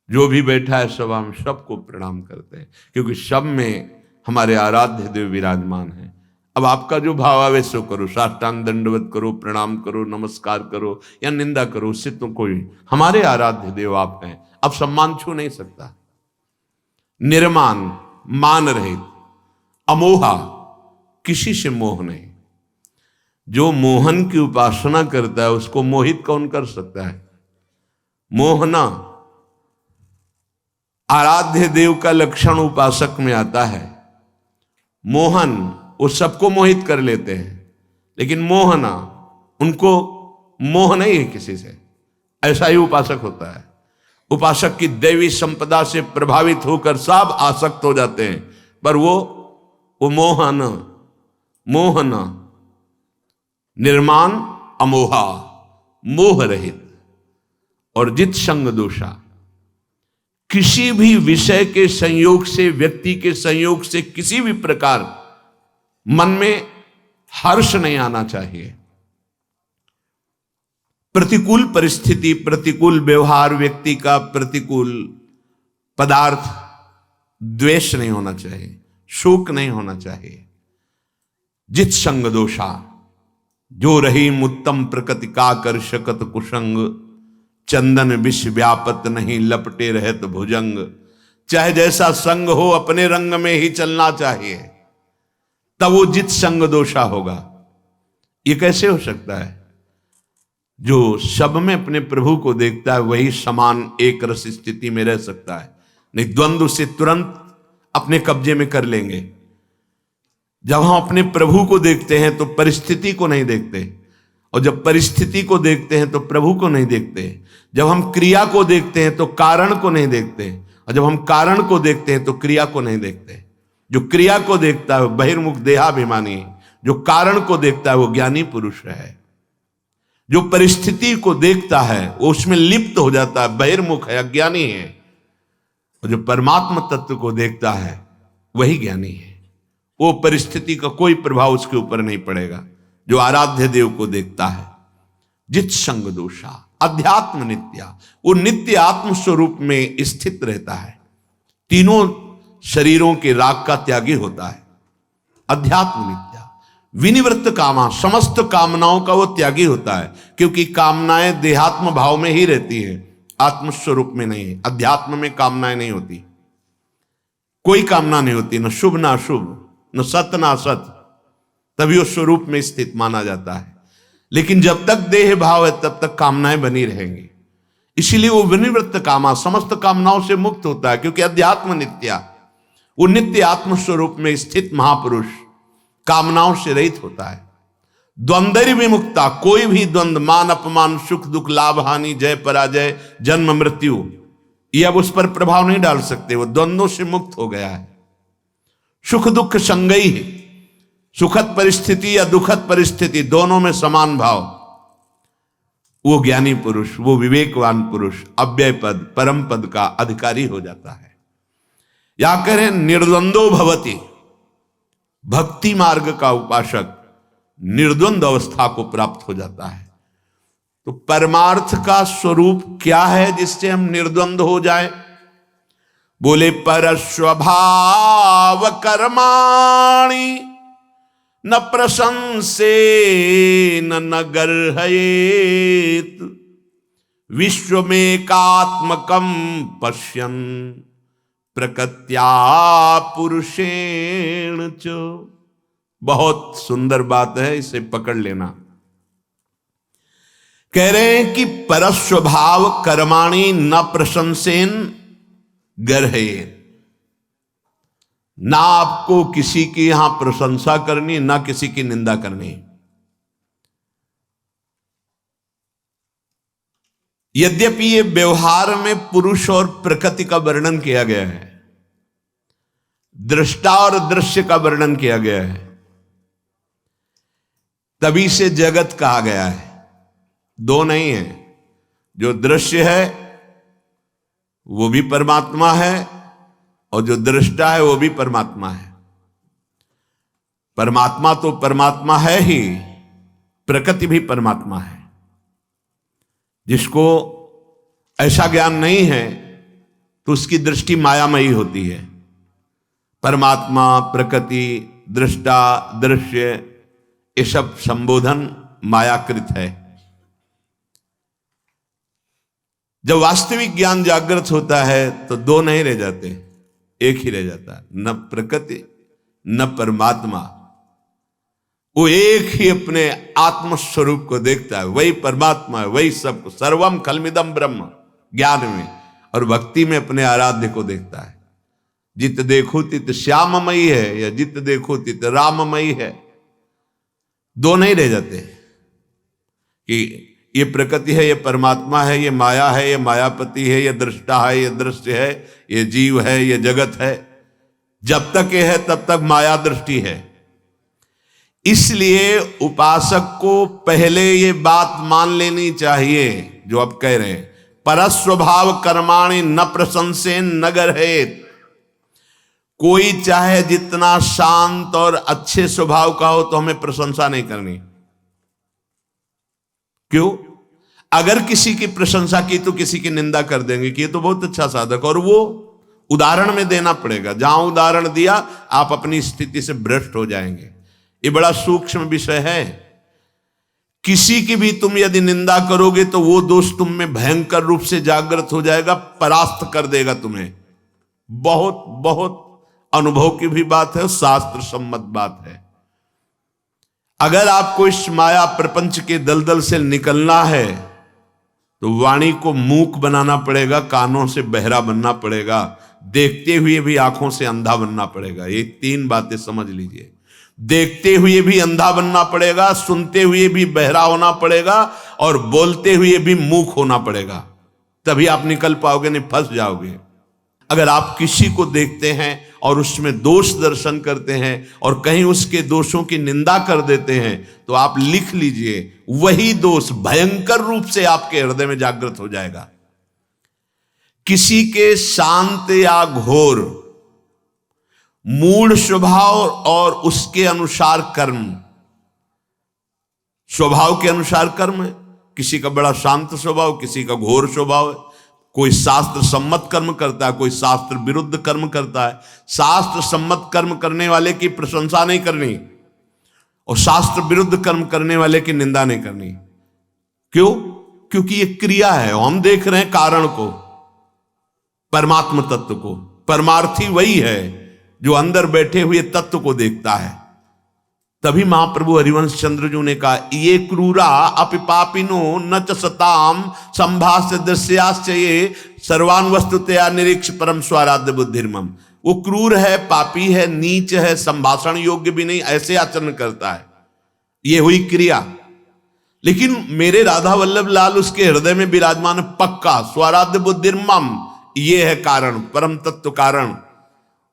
जो भी बैठा है सब, हम सबको प्रणाम करते हैं, क्योंकि सब में हमारे आराध्य देव विराजमान है। अब आपका जो भाव आवे सो करो, साष्टांग दंडवत करो, प्रणाम करो, नमस्कार करो या निंदा करो, उससे तो कोई, हमारे आराध्य देव आप हैं। अब सम्मान छू नहीं सकता। निर्मान, मान रहित, अमोहा, किसी से मोह नहीं। जो मोहन की उपासना करता है उसको मोहित कौन कर सकता है? मोहना आराध्य देव का लक्षण उपासक में आता है। मोहन, वो सबको मोहित कर लेते हैं, लेकिन मोहना, उनको मोह नहीं है किसी से। ऐसा ही उपासक होता है। उपासक की दैवी संपदा से प्रभावित होकर सब आसक्त हो जाते हैं, पर वो मोहना निर्माण, अमोहा, मोह रहित और जित संग दोषा। किसी भी विषय के संयोग से, व्यक्ति के संयोग से किसी भी प्रकार मन में हर्ष नहीं आना चाहिए। प्रतिकूल परिस्थिति, प्रतिकूल व्यवहार, व्यक्ति का प्रतिकूल पदार्थ, द्वेष नहीं होना चाहिए, शोक नहीं होना चाहिए। जित संग दोषा, जो रही उत्तम प्रकृति का कर शकत कुसंग, चंदन विष व्यापत नहीं लपटे रहत भुजंग। चाहे जैसा संग हो, अपने रंग में ही चलना चाहिए, तब वो जित संग दोषा होगा। ये कैसे हो सकता है? जो सब में अपने प्रभु को देखता है वही समान एक रस स्थिति में रह सकता है, नहीं द्वंद्व से तुरंत अपने कब्जे में कर लेंगे। जब हम अपने प्रभु को देखते हैं तो परिस्थिति को नहीं देखते, और जब परिस्थिति को देखते हैं तो प्रभु को नहीं देखते। जब हम क्रिया को देखते हैं तो कारण को नहीं देखते, और जब हम कारण को देखते हैं तो क्रिया को नहीं देखते। जो क्रिया को देखता है वो बहिर्मुख देहाभिमानी, जो कारण को देखता है वो ज्ञानी पुरुष है। जो परिस्थिति को देखता है वो उसमें लिप्त हो जाता है, बहिर्मुख है, अज्ञानी है। और जो परमात्मा तत्व को देखता है वही ज्ञानी है। वो परिस्थिति का कोई प्रभाव उसके ऊपर नहीं पड़ेगा, जो आराध्य देव को देखता है। जित संग दोषा, अध्यात्म नित्या, वो नित्य आत्म स्वरूप में स्थित रहता है, तीनों शरीरों के राग का त्यागी होता है। अध्यात्म नित्या, विनिवृत्त कामा, समस्त कामनाओं का वो त्यागी होता है, क्योंकि कामनाएं देहात्म भाव में ही रहती है, आत्मस्वरूप में नहीं। अध्यात्म में कामनाएं नहीं होती, कोई कामना नहीं होती, न शुभ न अशुभ, न सत्य न असत, तभी वो स्वरूप में स्थित माना जाता है। लेकिन जब तक देह भाव है तब तक कामनाएं बनी रहेंगी, इसीलिए वो विनिवृत्त कामा, समस्त कामनाओं से मुक्त होता है, क्योंकि अध्यात्म नित्या, वो नित्य आत्म स्वरूप में स्थित महापुरुष कामनाओं से रहित होता है। द्वंद्व विमुक्ता, कोई भी द्वंद्व, मान अपमान, सुख दुख, लाभ हानि, जय पराजय, जन्म मृत्यु, ये अब उस पर प्रभाव नहीं डाल सकते, वो द्वंद्वों से मुक्त हो गया है। सुख दुख संगई है, सुखद परिस्थिति या दुखद परिस्थिति दोनों में समान भाव। वो ज्ञानी पुरुष, वो विवेकवान पुरुष अव्यय पद, परम पद का अधिकारी हो जाता है। या करें निर्द्वंदो भवति, भक्ति मार्ग का उपासक निर्द्वंद अवस्था को प्राप्त हो जाता है। तो परमार्थ का स्वरूप क्या है जिससे हम निर्द्वंद हो जाए? बोले परस्वभाव कर्माणि न प्रशंसे न गर्हयेत, विश्वमेकात्मकं पश्यन् प्रकृत्या पुरुषेण च। बहुत सुंदर बात है, इसे पकड़ लेना। कह रहे हैं कि परस्वभाव कर्माणि न प्रशंसेन गर्हयेत, ना आपको किसी की यहां प्रशंसा करनी, ना किसी की निंदा करनी। यद्यपि ये व्यवहार में पुरुष और प्रकृति का वर्णन किया गया है, दृष्टा और दृश्य का वर्णन किया गया है, तभी से जगत कहा गया है। दो नहीं है, जो दृश्य है वो भी परमात्मा है और जो दृष्टा है वो भी परमात्मा है। परमात्मा तो परमात्मा है ही, प्रकृति भी परमात्मा है। जिसको ऐसा ज्ञान नहीं है तो उसकी दृष्टि मायामयी होती है। परमात्मा, प्रकृति, दृष्टा, दृश्य, ये सब संबोधन मायाकृत है। जब वास्तविक ज्ञान जागृत होता है तो दो नहीं रह जाते, एक ही रह जाता, न प्रकृति न परमात्मा। वो एक ही अपने आत्म स्वरूप को देखता है, वही परमात्मा है, वही सब। सर्वम खलमिदम ब्रह्म ज्ञान में, और भक्ति में अपने आराध्य को देखता है। जित देखो तित श्याममयी है या जित देखो तित राममयी है, दो नहीं रह जाते कि ये प्रकृति है, ये परमात्मा है, ये माया है, ये मायापति है, ये दृष्टा है, ये दृश्य है, ये जीव है, ये जगत है। जब तक ये है तब तक माया दृष्टि है। इसलिए उपासक को पहले ये बात मान लेनी चाहिए जो आप कह रहे हैं, परस्वभाव कर्माणि न प्रशंसेन न गर्हेत। कोई चाहे जितना शांत और अच्छे स्वभाव का हो तो हमें प्रशंसा नहीं करनी। क्यों? अगर किसी की प्रशंसा की तो किसी की निंदा कर देंगे कि ये तो बहुत अच्छा साधक, और वो उदाहरण में देना पड़ेगा। जहां उदाहरण दिया आप अपनी स्थिति से भ्रष्ट हो जाएंगे। ये बड़ा सूक्ष्म विषय है। किसी की भी तुम यदि निंदा करोगे तो वो दोष तुम में भयंकर रूप से जागृत हो जाएगा, परास्त कर देगा तुम्हें। बहुत बहुत अनुभव की भी बात है, शास्त्र सम्मत बात है। अगर आपको इस माया प्रपंच के दलदल से निकलना है तो वाणी को मूक बनाना पड़ेगा, कानों से बहरा बनना पड़ेगा, देखते हुए भी आंखों से अंधा बनना पड़ेगा। ये तीन बातें समझ लीजिए। देखते हुए भी अंधा बनना पड़ेगा, सुनते हुए भी बहरा होना पड़ेगा, और बोलते हुए भी मूक होना पड़ेगा। तभी आप निकल पाओगे, नहीं फंस जाओगे। अगर आप किसी को देखते हैं और उसमें दोष दर्शन करते हैं और कहीं उसके दोषों की निंदा कर देते हैं तो आप लिख लीजिए, वही दोष भयंकर रूप से आपके हृदय में जागृत हो जाएगा। किसी के शांत या घोर मूढ़ स्वभाव और उसके अनुसार कर्म, स्वभाव के अनुसार कर्म है। किसी का बड़ा शांत स्वभाव, किसी का घोर स्वभाव है। कोई शास्त्र सम्मत कर्म करता है, कोई शास्त्र विरुद्ध कर्म करता है। शास्त्र सम्मत कर्म करने वाले की प्रशंसा नहीं करनी और शास्त्र विरुद्ध कर्म करने वाले की निंदा नहीं करनी। क्यों? क्योंकि ये क्रिया है। हम देख रहे हैं कारण को, परमात्म तत्व को। परमार्थी वही है जो अंदर बैठे हुए तत्व को देखता है। तभी महाप्रभु हरिवंश चंद्र जी ने कहा, ये क्रूरा अपि पापिनो न च सताम संभाष्य दृश्याश्च ये सर्वान वस्तुतया निरीक्ष परम स्वाराध्य बुद्धिर्मम। वो क्रूर है, पापी है, नीच है, संभाषण योग्य भी नहीं, ऐसे आचरण करता है। ये हुई क्रिया। लेकिन मेरे राधा वल्लभ लाल उसके हृदय में विराजमान पक्का स्वाराध्य बुद्धिर्मम, ये है कारण, परम तत्व कारण।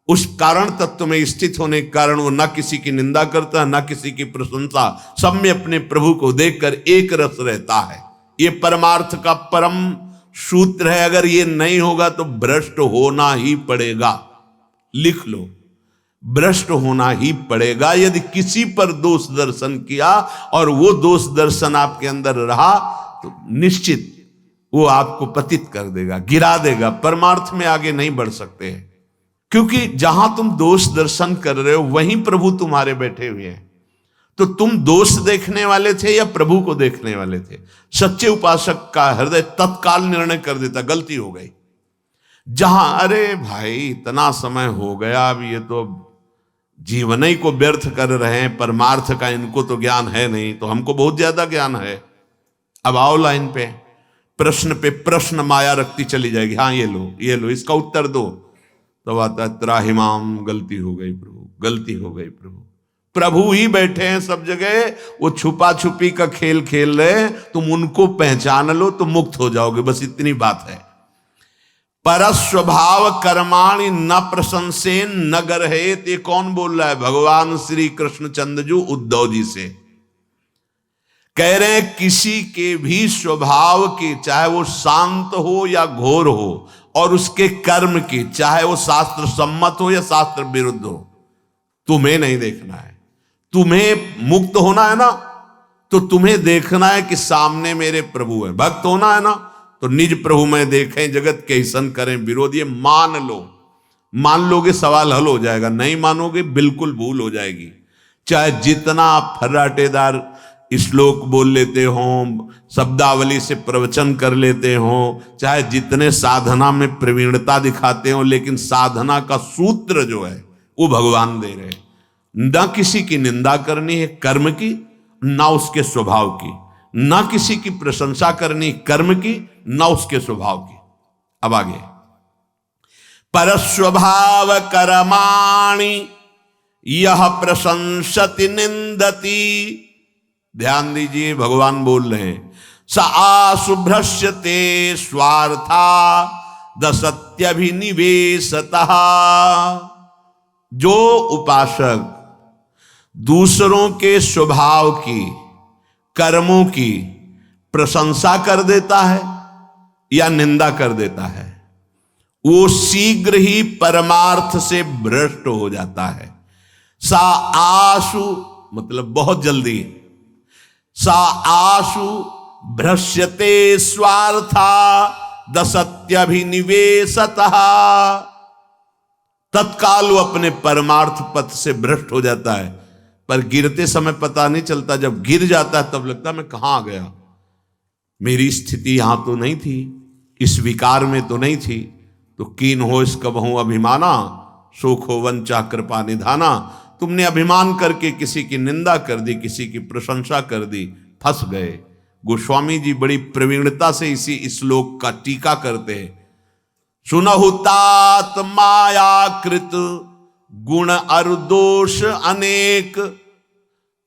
उस कारण तत्व में स्थित होने के कारण वो न किसी की निंदा करता, न किसी की प्रशंसा, सब में अपने प्रभु को देखकर एक रस रहता है। ये परमार्थ का परम सूत्र है। अगर ये नहीं होगा तो भ्रष्ट होना ही पड़ेगा। लिख लो, भ्रष्ट होना ही पड़ेगा। यदि किसी पर दोष दर्शन किया और वो दोष दर्शन आपके अंदर रहा तो निश्चित वो आपको पतित कर देगा, गिरा देगा। परमार्थ में आगे नहीं बढ़ सकते हैं, क्योंकि जहां तुम दोष दर्शन कर रहे हो वहीं प्रभु तुम्हारे बैठे हुए हैं। तो तुम दोष देखने वाले थे या प्रभु को देखने वाले थे? सच्चे उपासक का हृदय तत्काल निर्णय कर देता, गलती हो गई। जहां अरे भाई इतना समय हो गया, अब ये तो जीवन ही को व्यर्थ कर रहे हैं, परमार्थ का इनको तो ज्ञान है नहीं, तो हमको बहुत ज्यादा ज्ञान है। अब आओ लाइन पे प्रश्न माया रखती चली जाएगी। हाँ ये लो, इसका उत्तर दो। तो आता त्राहिमाम, गलती हो गई प्रभु, गलती हो गई प्रभु। प्रभु ही बैठे हैं सब जगह, वो छुपा छुपी का खेल खेल रहे, तुम उनको पहचान लो तो मुक्त हो जाओगे। बस इतनी बात है। परस्वभाव कर्माणि न प्रशंसेन न गर्हेत। ये कौन बोल रहा है? भगवान श्री कृष्ण चंद्रजू उद्धव जी से कह रहे हैं, किसी के भी स्वभाव के, चाहे वो शांत हो या घोर हो, और उसके कर्म की, चाहे वो शास्त्र सम्मत हो या शास्त्र विरुद्ध हो, तुम्हें नहीं देखना है। तुम्हें मुक्त होना है ना, तो तुम्हें देखना है कि सामने मेरे प्रभु है। भक्त होना है ना, तो निज प्रभु में देखें, जगत के ऐसन करें विरोध। ये मान लो, मान लोगे सवाल हल हो जाएगा, नहीं मानोगे बिल्कुल भूल हो जाएगी। चाहे जितना आप फर्राटेदार श्लोक बोल लेते हो, शब्दावली से प्रवचन कर लेते हो, चाहे जितने साधना में प्रवीणता दिखाते हो, लेकिन साधना का सूत्र जो है वो भगवान दे रहे हैं। न किसी की निंदा करनी है कर्म की, ना उसके स्वभाव की, ना किसी की प्रशंसा करनी कर्म की, ना उसके स्वभाव की। अब आगे, परस्वभाव कर्माणि यह प्रशंसति निंदति। ध्यान दीजिए, भगवान बोल रहे हैं, स आशुभ्रश्यते स्वार्था दसत्यभिनिवेशतः। जो उपासक दूसरों के स्वभाव की, कर्मों की प्रशंसा कर देता है या निंदा कर देता है, वो शीघ्र ही परमार्थ से भ्रष्ट हो जाता है। सा आशु मतलब बहुत जल्दी, सा आशु भ्रश्यते स्वार्था दसत्यभिनिवेशतः। तत्काल वो अपने परमार्थ पथ से भ्रष्ट हो जाता है, पर गिरते समय पता नहीं चलता। जब गिर जाता है तब लगता है मैं कहां आ गया, मेरी स्थिति यहां तो नहीं थी, इस विकार में तो नहीं थी। तो कीन हो इसका बहु अभिमाना, शोक हो वंचा कृपा निधाना। तुमने अभिमान करके किसी की निंदा कर दी, किसी की प्रशंसा कर दी, फंस गए। गोस्वामी जी बड़ी प्रवीणता से इसी श्लोक का टीका करते हैं। सुनहु तात मायाकृत गुण अरु दोष अनेक,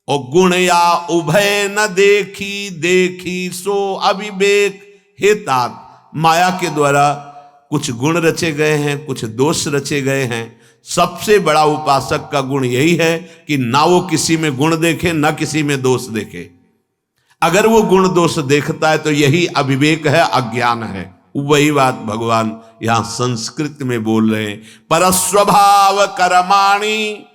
और गुण या उभय न देखी, देखी सो अविवेक। हे तात, माया के द्वारा कुछ गुण रचे गए हैं, कुछ दोष रचे गए हैं। सबसे बड़ा उपासक का गुण यही है कि ना वो किसी में गुण देखे, ना किसी में दोष देखे। अगर वो गुण दोष देखता है तो यही अविवेक है, अज्ञान है। वही बात भगवान यहां संस्कृत में बोल रहे हैं, परस्वभाव कर्माणि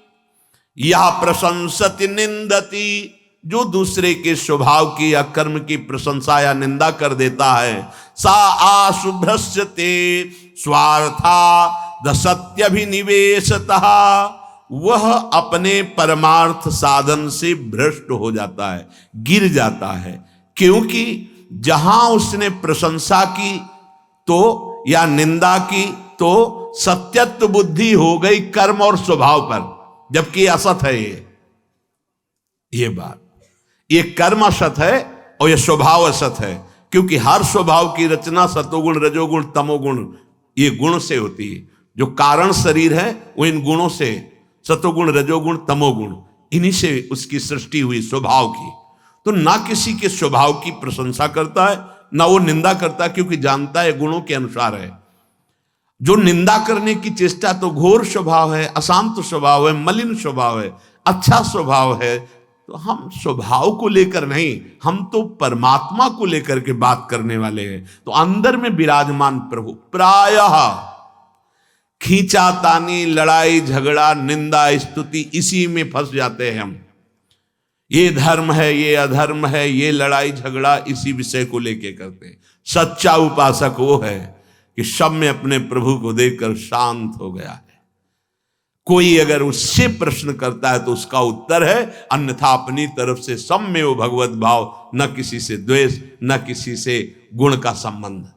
यह प्रशंसति निंदति। जो दूसरे के स्वभाव की या कर्म की प्रशंसा या निंदा कर देता है, सा आशुभ्रश्यते स्वार्था दसत्यभिनिवेशतः। वह अपने परमार्थ साधन से भ्रष्ट हो जाता है, गिर जाता है। क्योंकि जहां उसने प्रशंसा की तो या निंदा की तो सत्यत्व बुद्धि हो गई कर्म और स्वभाव पर, जबकि असत है ये बात। ये कर्म असत है और ये स्वभाव असत है, क्योंकि हर स्वभाव की रचना सतोगुण रजोगुण तमोगुण ये गुण से होती है। जो कारण शरीर है वो इन गुणों से, सतोगुण रजोगुण तमोगुण, इन्हीं से उसकी सृष्टि हुई स्वभाव की। तो ना किसी के स्वभाव की प्रशंसा करता है, ना वो निंदा करता, क्योंकि जानता है गुणों के अनुसार है। जो निंदा करने की चेष्टा तो घोर स्वभाव है, अशांत स्वभाव है, मलिन स्वभाव है। अच्छा स्वभाव है तो हम स्वभाव को लेकर नहीं, हम तो परमात्मा को लेकर के बात करने वाले हैं। तो अंदर में विराजमान प्रभु, प्रायः खींचातानी, लड़ाई झगड़ा, निंदा स्तुति, इसी में फंस जाते हैं हम। ये धर्म है, ये अधर्म है, ये लड़ाई झगड़ा इसी विषय को लेके करते हैं। सच्चा उपासक वो है कि सब में अपने प्रभु को देखकर शांत हो गया है। कोई अगर उससे प्रश्न करता है तो उसका उत्तर है, अन्यथा अपनी तरफ से सब में वो भगवत भाव, न किसी से द्वेष, न किसी से गुण का संबंध।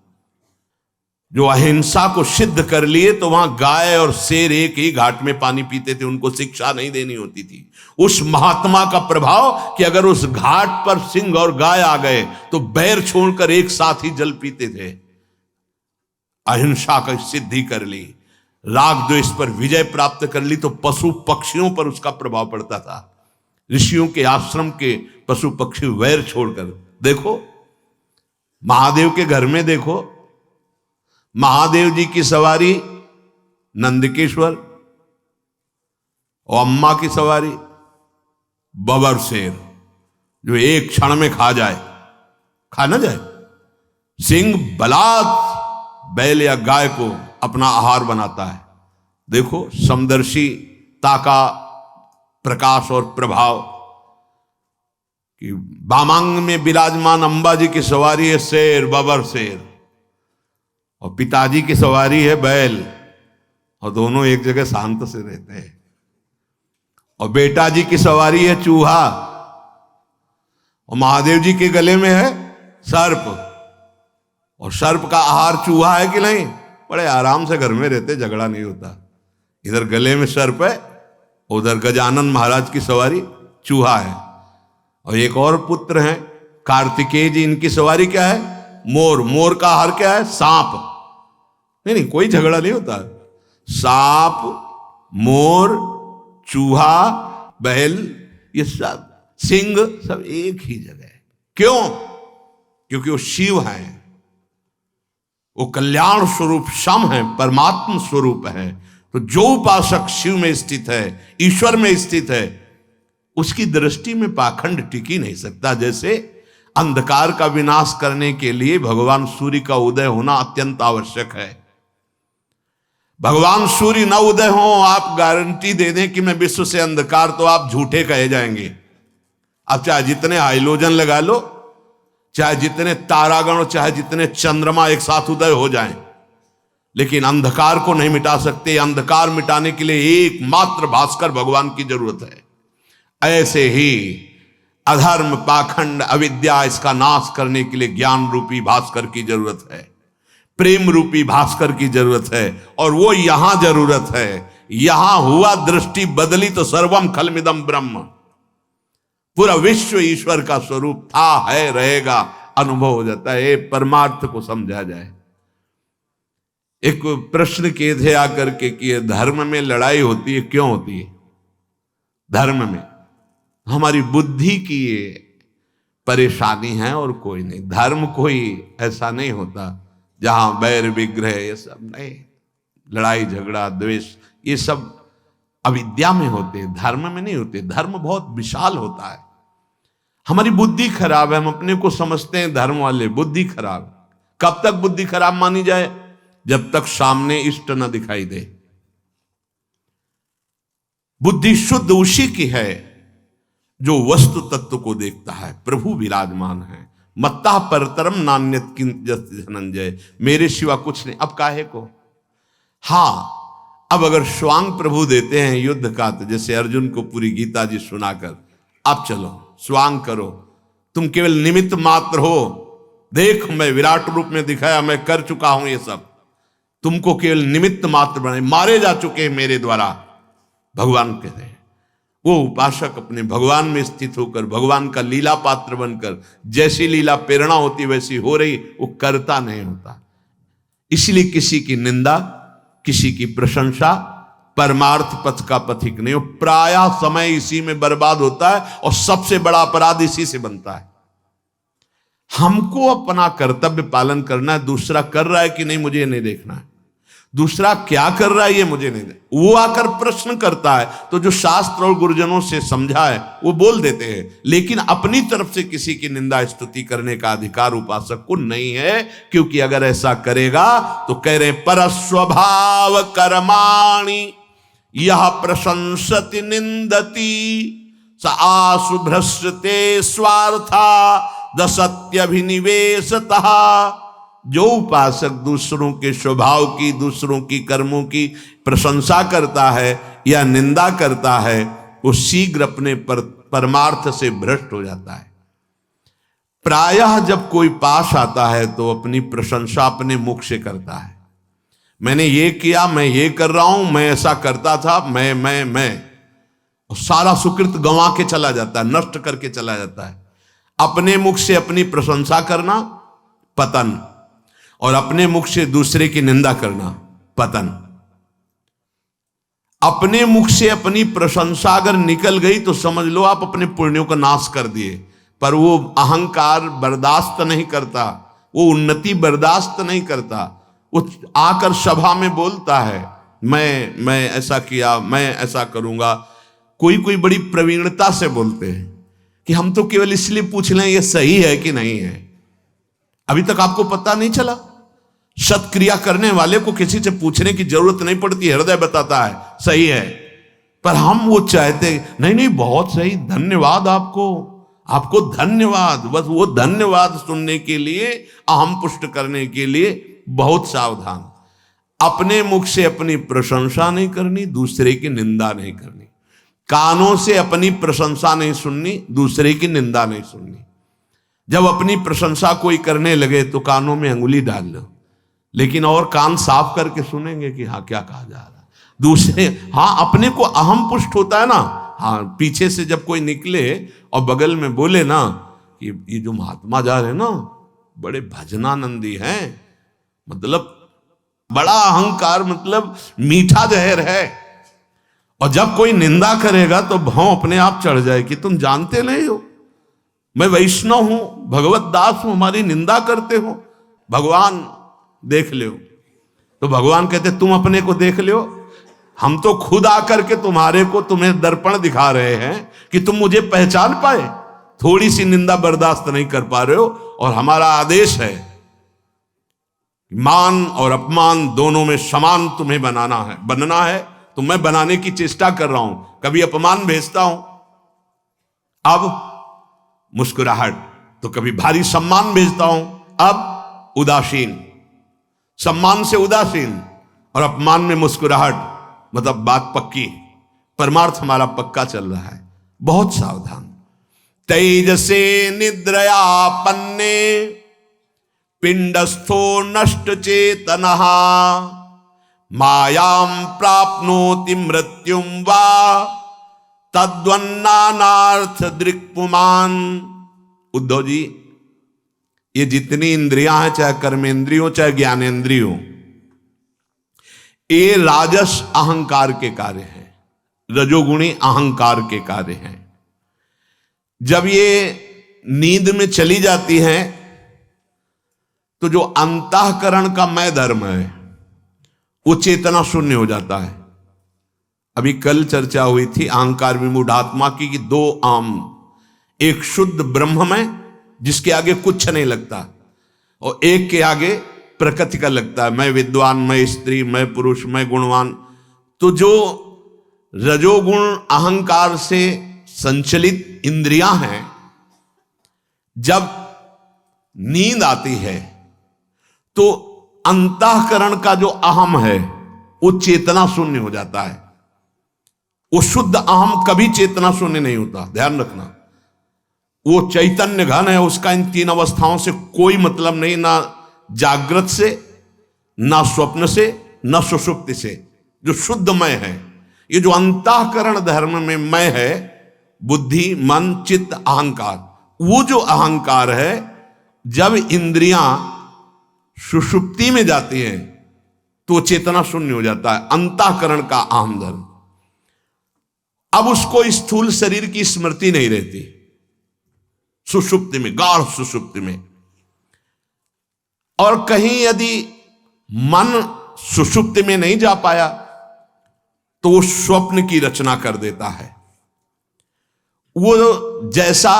जो अहिंसा को सिद्ध कर लिए तो वहां गाय और शेर एक ही घाट में पानी पीते थे, उनको शिक्षा नहीं देनी होती थी। उस महात्मा का प्रभाव कि अगर उस घाट पर सिंह और गाय आ गए तो बैर छोड़कर एक साथ ही जल पीते थे। अहिंसा की सिद्धि कर ली, राग द्वेष पर विजय प्राप्त कर ली, तो पशु पक्षियों पर उसका प्रभाव पड़ता था। ऋषियों के आश्रम के पशु पक्षी वैर छोड़कर, देखो महादेव के घर में, देखो महादेव जी की सवारी नंदकेश्वर और अम्मा की सवारी बबर शेर, जो एक क्षण में खा जाए, खा ना जाए। सिंह बलात् बैल या गाय को अपना आहार बनाता है। देखो समदर्शिता का प्रकाश और प्रभाव। कि बामांग में विराजमान अंबा जी की सवारी है शेर, बबर शेर, और पिताजी की सवारी है बैल, और दोनों एक जगह शांत से रहते हैं। और बेटा जी की सवारी है चूहा, और महादेव जी के गले में है सर्प, और सर्प का आहार चूहा है कि नहीं? बड़े आराम से घर में रहते, झगड़ा नहीं होता। इधर गले में सर्प है, उधर गजानन महाराज की सवारी चूहा है। और एक और पुत्र हैं कार्तिकेय जी, इनकी सवारी क्या है? मोर। मोर का आहार क्या है? सांप। नहीं, कोई झगड़ा नहीं होता। सांप, मोर, चूहा, बैल, ये सब, सिंह, सब एक ही जगह है। क्यों? क्योंकि वो शिव हैं, वो कल्याण स्वरूप शम है, परमात्म स्वरूप है। तो जो उपासक शिव में स्थित है, ईश्वर में स्थित है, उसकी दृष्टि में पाखंड टिक ही नहीं सकता। जैसे अंधकार का विनाश करने के लिए भगवान सूर्य का उदय होना अत्यंत आवश्यक है। भगवान सूर्य न उदय हो, आप गारंटी दे दें कि मैं विश्व से अंधकार, तो आप झूठे कहे जाएंगे। अब चाहे जितने हाइलोजन लगा लो, चाहे जितने तारागण, चाहे जितने चंद्रमा एक साथ उदय हो जाएं, लेकिन अंधकार को नहीं मिटा सकते। अंधकार मिटाने के लिए एकमात्र भास्कर भगवान की जरूरत है। ऐसे ही अधर्म, पाखंड, अविद्या, इसका नाश करने के लिए ज्ञान रूपी भास्कर की जरूरत है, प्रेम रूपी भास्कर की जरूरत है। और वो यहां जरूरत है। यहां हुआ, दृष्टि बदली तो सर्वम खलमिदम ब्रह्म, पूरा विश्व ईश्वर का स्वरूप था, है, रहेगा, अनुभव हो जाता है। ये परमार्थ को समझा जाए। एक प्रश्न किए थे आकर के कि धर्म में लड़ाई होती है, क्यों होती है? धर्म में हमारी बुद्धि की ये परेशानी है और कोई नहीं। धर्म कोई ऐसा नहीं होता जहां बैर विग्रह, ये सब नहीं, लड़ाई झगड़ा द्वेष, ये सब अविद्या में होते हैं, धर्म में नहीं होते। धर्म बहुत विशाल होता है। हमारी बुद्धि खराब है, हम अपने को समझते हैं धर्म वाले, बुद्धि खराब। कब तक बुद्धि खराब मानी जाए? जब तक सामने इष्ट न दिखाई दे। बुद्धि शुद्ध उसी की है जो वस्तु तत्व को देखता है। प्रभु विराजमान है। मत्ता परतरम नान्यत किंचित धनंजय, मेरे सिवा कुछ नहीं। अब काहे को? हाँ, अब अगर स्वांग प्रभु देते हैं युद्ध का, तो जैसे अर्जुन को पूरी गीता जी सुनाकर, अब चलो स्वांग करो, तुम केवल निमित्त मात्र हो, देख मैं विराट रूप में दिखाया, मैं कर चुका हूं ये सब, तुमको केवल निमित्त मात्र बनाए, मारे जा चुके हैं मेरे द्वारा। भगवान कहते हैं वो उपासक अपने भगवान में स्थित होकर, भगवान का लीला पात्र बनकर, जैसी लीला प्रेरणा होती वैसी हो रही, वो करता नहीं होता। इसलिए किसी की निंदा, किसी की प्रशंसा परमार्थ पथ का पथिक नहीं हो। प्रायः समय इसी में बर्बाद होता है और सबसे बड़ा अपराध इसी से बनता है। हमको अपना कर्तव्य पालन करना है, दूसरा कर रहा है कि नहीं मुझे नहीं देखना है, दूसरा क्या कर रहा है ये मुझे नहीं देखना। वो आकर प्रश्न करता है तो जो शास्त्र और गुरुजनों से समझा है वो बोल देते हैं, लेकिन अपनी तरफ से किसी की निंदा स्तुति करने का अधिकार उपासक को नहीं है, क्योंकि अगर ऐसा करेगा तो कह रहे परस्वभाव कर्माणि यह प्रशंसति निंदति स आसु भ्रष्टते स्वार्था दसत्यभिनिवेशतः। जो उपासक दूसरों के स्वभाव की, दूसरों की कर्मों की प्रशंसा करता है या निंदा करता है, वो शीघ्र अपने परमार्थ से भ्रष्ट हो जाता है। प्रायः जब कोई पास आता है तो अपनी प्रशंसा अपने मुख से करता है। मैंने ये किया, मैं ये कर रहा हूं, मैं ऐसा करता था, मैं और सारा सुकृत गंवा के चला जाता है, नष्ट करके चला जाता है। अपने मुख से अपनी प्रशंसा करना पतन, और अपने मुख से दूसरे की निंदा करना पतन। अपने मुख से अपनी प्रशंसा अगर निकल गई तो समझ लो आप अपने पुण्यों का नाश कर दिए। पर वो अहंकार बर्दाश्त नहीं करता, वो उन्नति बर्दाश्त नहीं करता। वो आकर सभा में बोलता है मैं ऐसा किया, मैं ऐसा करूंगा। कोई बड़ी प्रवीणता से बोलते हैं कि हम तो केवल इसलिए पूछ लें ये सही है कि नहीं है। अभी तक आपको पता नहीं चला? सत्क्रिया करने वाले को किसी से पूछने की जरूरत नहीं पड़ती, हृदय बताता है सही है। पर हम वो चाहते नहीं बहुत सही, धन्यवाद आपको, आपको धन्यवाद, बस वो धन्यवाद सुनने के लिए, अहम पुष्ट करने के लिए बहुत सावधान। अपने मुख से अपनी प्रशंसा नहीं करनी, दूसरे की निंदा नहीं करनी। कानों से अपनी प्रशंसा नहीं सुननी, दूसरे की निंदा नहीं सुननी। जब अपनी प्रशंसा कोई करने लगे तो कानों में अंगुली डाल लो, लेकिन और कान साफ करके सुनेंगे कि हाँ क्या कहा जा रहा। दूसरे, हाँ अपने को अहम पुष्ट होता है ना, हाँ पीछे से जब कोई निकले और बगल में बोले ना कि ये जो महात्मा जा रहे हैं ना बड़े भजनानंदी हैं, मतलब बड़ा अहंकार, मतलब मीठा जहर है। और जब कोई निंदा करेगा तो भाव अपने आप चढ़ जाए कि तुम जानते नहीं हो, मैं वैष्णव हूं, भगवत दास हूं, हमारी निंदा करते हो, भगवान देख लो। तो भगवान कहते तुम अपने को देख लो, हम तो खुद आकर के तुम्हें दर्पण दिखा रहे हैं कि तुम मुझे पहचान पाए। थोड़ी सी निंदा बर्दाश्त नहीं कर पा रहे हो, और हमारा आदेश है मान और अपमान दोनों में समान तुम्हें बनना है। तो मैं बनाने की चेष्टा कर रहा हूं, कभी अपमान भेजता हूं, अब मुस्कुराहट, तो कभी भारी सम्मान भेजता हूं, अब उदासीन, सम्मान से उदासीन और अपमान में मुस्कुराहट, मतलब बात पक्की, परमार्थ हमारा पक्का चल रहा है। बहुत सावधान। तेजसे निद्रया पन्ने पिंडस्थो नष्ट चेतनः मायां प्राप्नोति मृत्युम वा तद्वन्नानार्थ दृक्पुमान। उद्धव जी, ये जितनी इंद्रियां हैं, चाहे कर्मेंद्रियों चाहे ज्ञानेंद्रियों, ये राजस अहंकार के कार्य हैं, रजोगुणी अहंकार के कार्य हैं। जब ये नींद में चली जाती हैं तो जो अंतःकरण का मैं धर्म है वो चेतना शून्य हो जाता है। अभी कल चर्चा हुई थी अहंकार विमूढ़ आत्मा की कि दो आम, एक शुद्ध ब्रह्म में जिसके आगे कुछ नहीं लगता, और एक के आगे प्रकृति का लगता है, मैं विद्वान, मैं स्त्री, मैं पुरुष, मैं गुणवान। तो जो रजोगुण अहंकार से संचलित इंद्रियां हैं, जब नींद आती है तो अंतःकरण का जो अहम है वो चेतना शून्य हो जाता है। वो शुद्ध अहम कभी चेतना शून्य नहीं होता, ध्यान रखना। वो चैतन्य घन है, उसका इन तीन अवस्थाओं से कोई मतलब नहीं, ना जागृत से, ना स्वप्न से, ना सुषुप्ति से। जो शुद्ध मय है, ये जो अंतःकरण धर्म में मय है, बुद्धि, मन, चित्त, अहंकार, वो जो अहंकार है, जब इंद्रियां सुषुप्ति में जाती हैं तो चेतना शून्य हो जाता है, अंतःकरण का अहम धर्म। अब उसको स्थूल शरीर की स्मृति नहीं रहती सुषुप्ति में, गाढ़ सुषुप्ति में। और कहीं यदि मन सुषुप्ति में नहीं जा पाया तो वो स्वप्न की रचना कर देता है। वो जैसा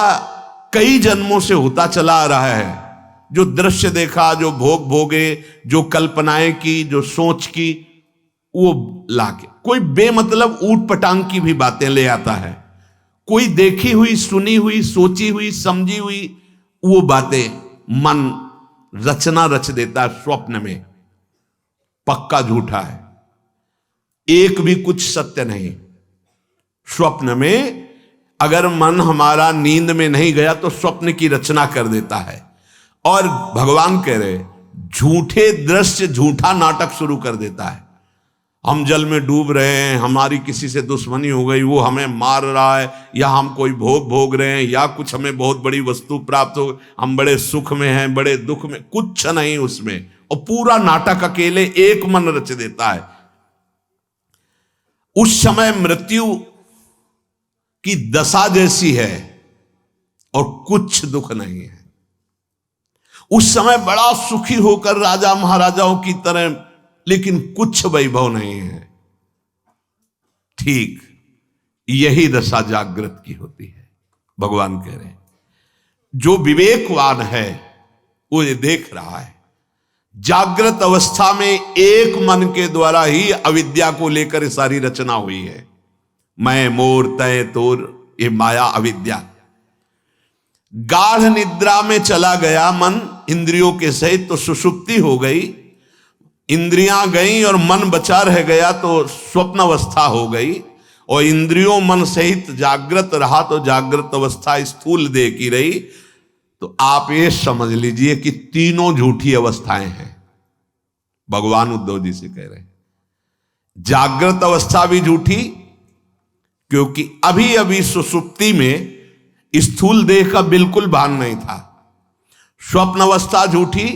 कई जन्मों से होता चला आ रहा है, जो दृश्य देखा, जो भोग भोगे, जो कल्पनाएं की, जो सोच की, वो लाके कोई बेमतलब ऊट पटांग की भी बातें ले आता है, कोई देखी हुई, सुनी हुई, सोची हुई, समझी हुई वो बातें मन रचना रच देता है स्वप्न में। पक्का झूठा है, एक भी कुछ सत्य नहीं। स्वप्न में अगर मन हमारा नींद में नहीं गया तो स्वप्न की रचना कर देता है। और भगवान कह रहे झूठे दृश्य, झूठा नाटक शुरू कर देता है। हम जल में डूब रहे हैं, हमारी किसी से दुश्मनी हो गई, वो हमें मार रहा है, या हम कोई भोग भोग रहे हैं, या कुछ हमें बहुत बड़ी वस्तु प्राप्त हो, हम बड़े सुख में हैं, बड़े दुख में, कुछ नहीं उसमें। और पूरा नाटक अकेले एक मन रच देता है। उस समय मृत्यु की दशा जैसी है और कुछ दुख नहीं है। उस समय बड़ा सुखी होकर राजा महाराजाओं की तरह, लेकिन कुछ वैभव नहीं है। ठीक यही दशा जागृत की होती है। भगवान कह रहे हैं जो विवेकवान है वो ये देख रहा है, जागृत अवस्था में एक मन के द्वारा ही अविद्या को लेकर सारी रचना हुई है। मैं, मोर, तय, तोर, ये माया अविद्या। गाढ़ निद्रा में चला गया मन इंद्रियों के सहित, तो सुषुप्ति हो गई, इंद्रियां गई और मन बचा रह गया तो स्वप्न अवस्था हो गई, और इंद्रियों मन सहित जागृत रहा तो जागृत अवस्था स्थूल देह की रही। तो आप ये समझ लीजिए कि तीनों झूठी अवस्थाएं हैं। भगवान उद्धव जी से कह रहे हैं जागृत अवस्था भी झूठी, क्योंकि अभी अभी सुषुप्ति में स्थूल देह का बिल्कुल भान नहीं था। स्वप्न अवस्था झूठी,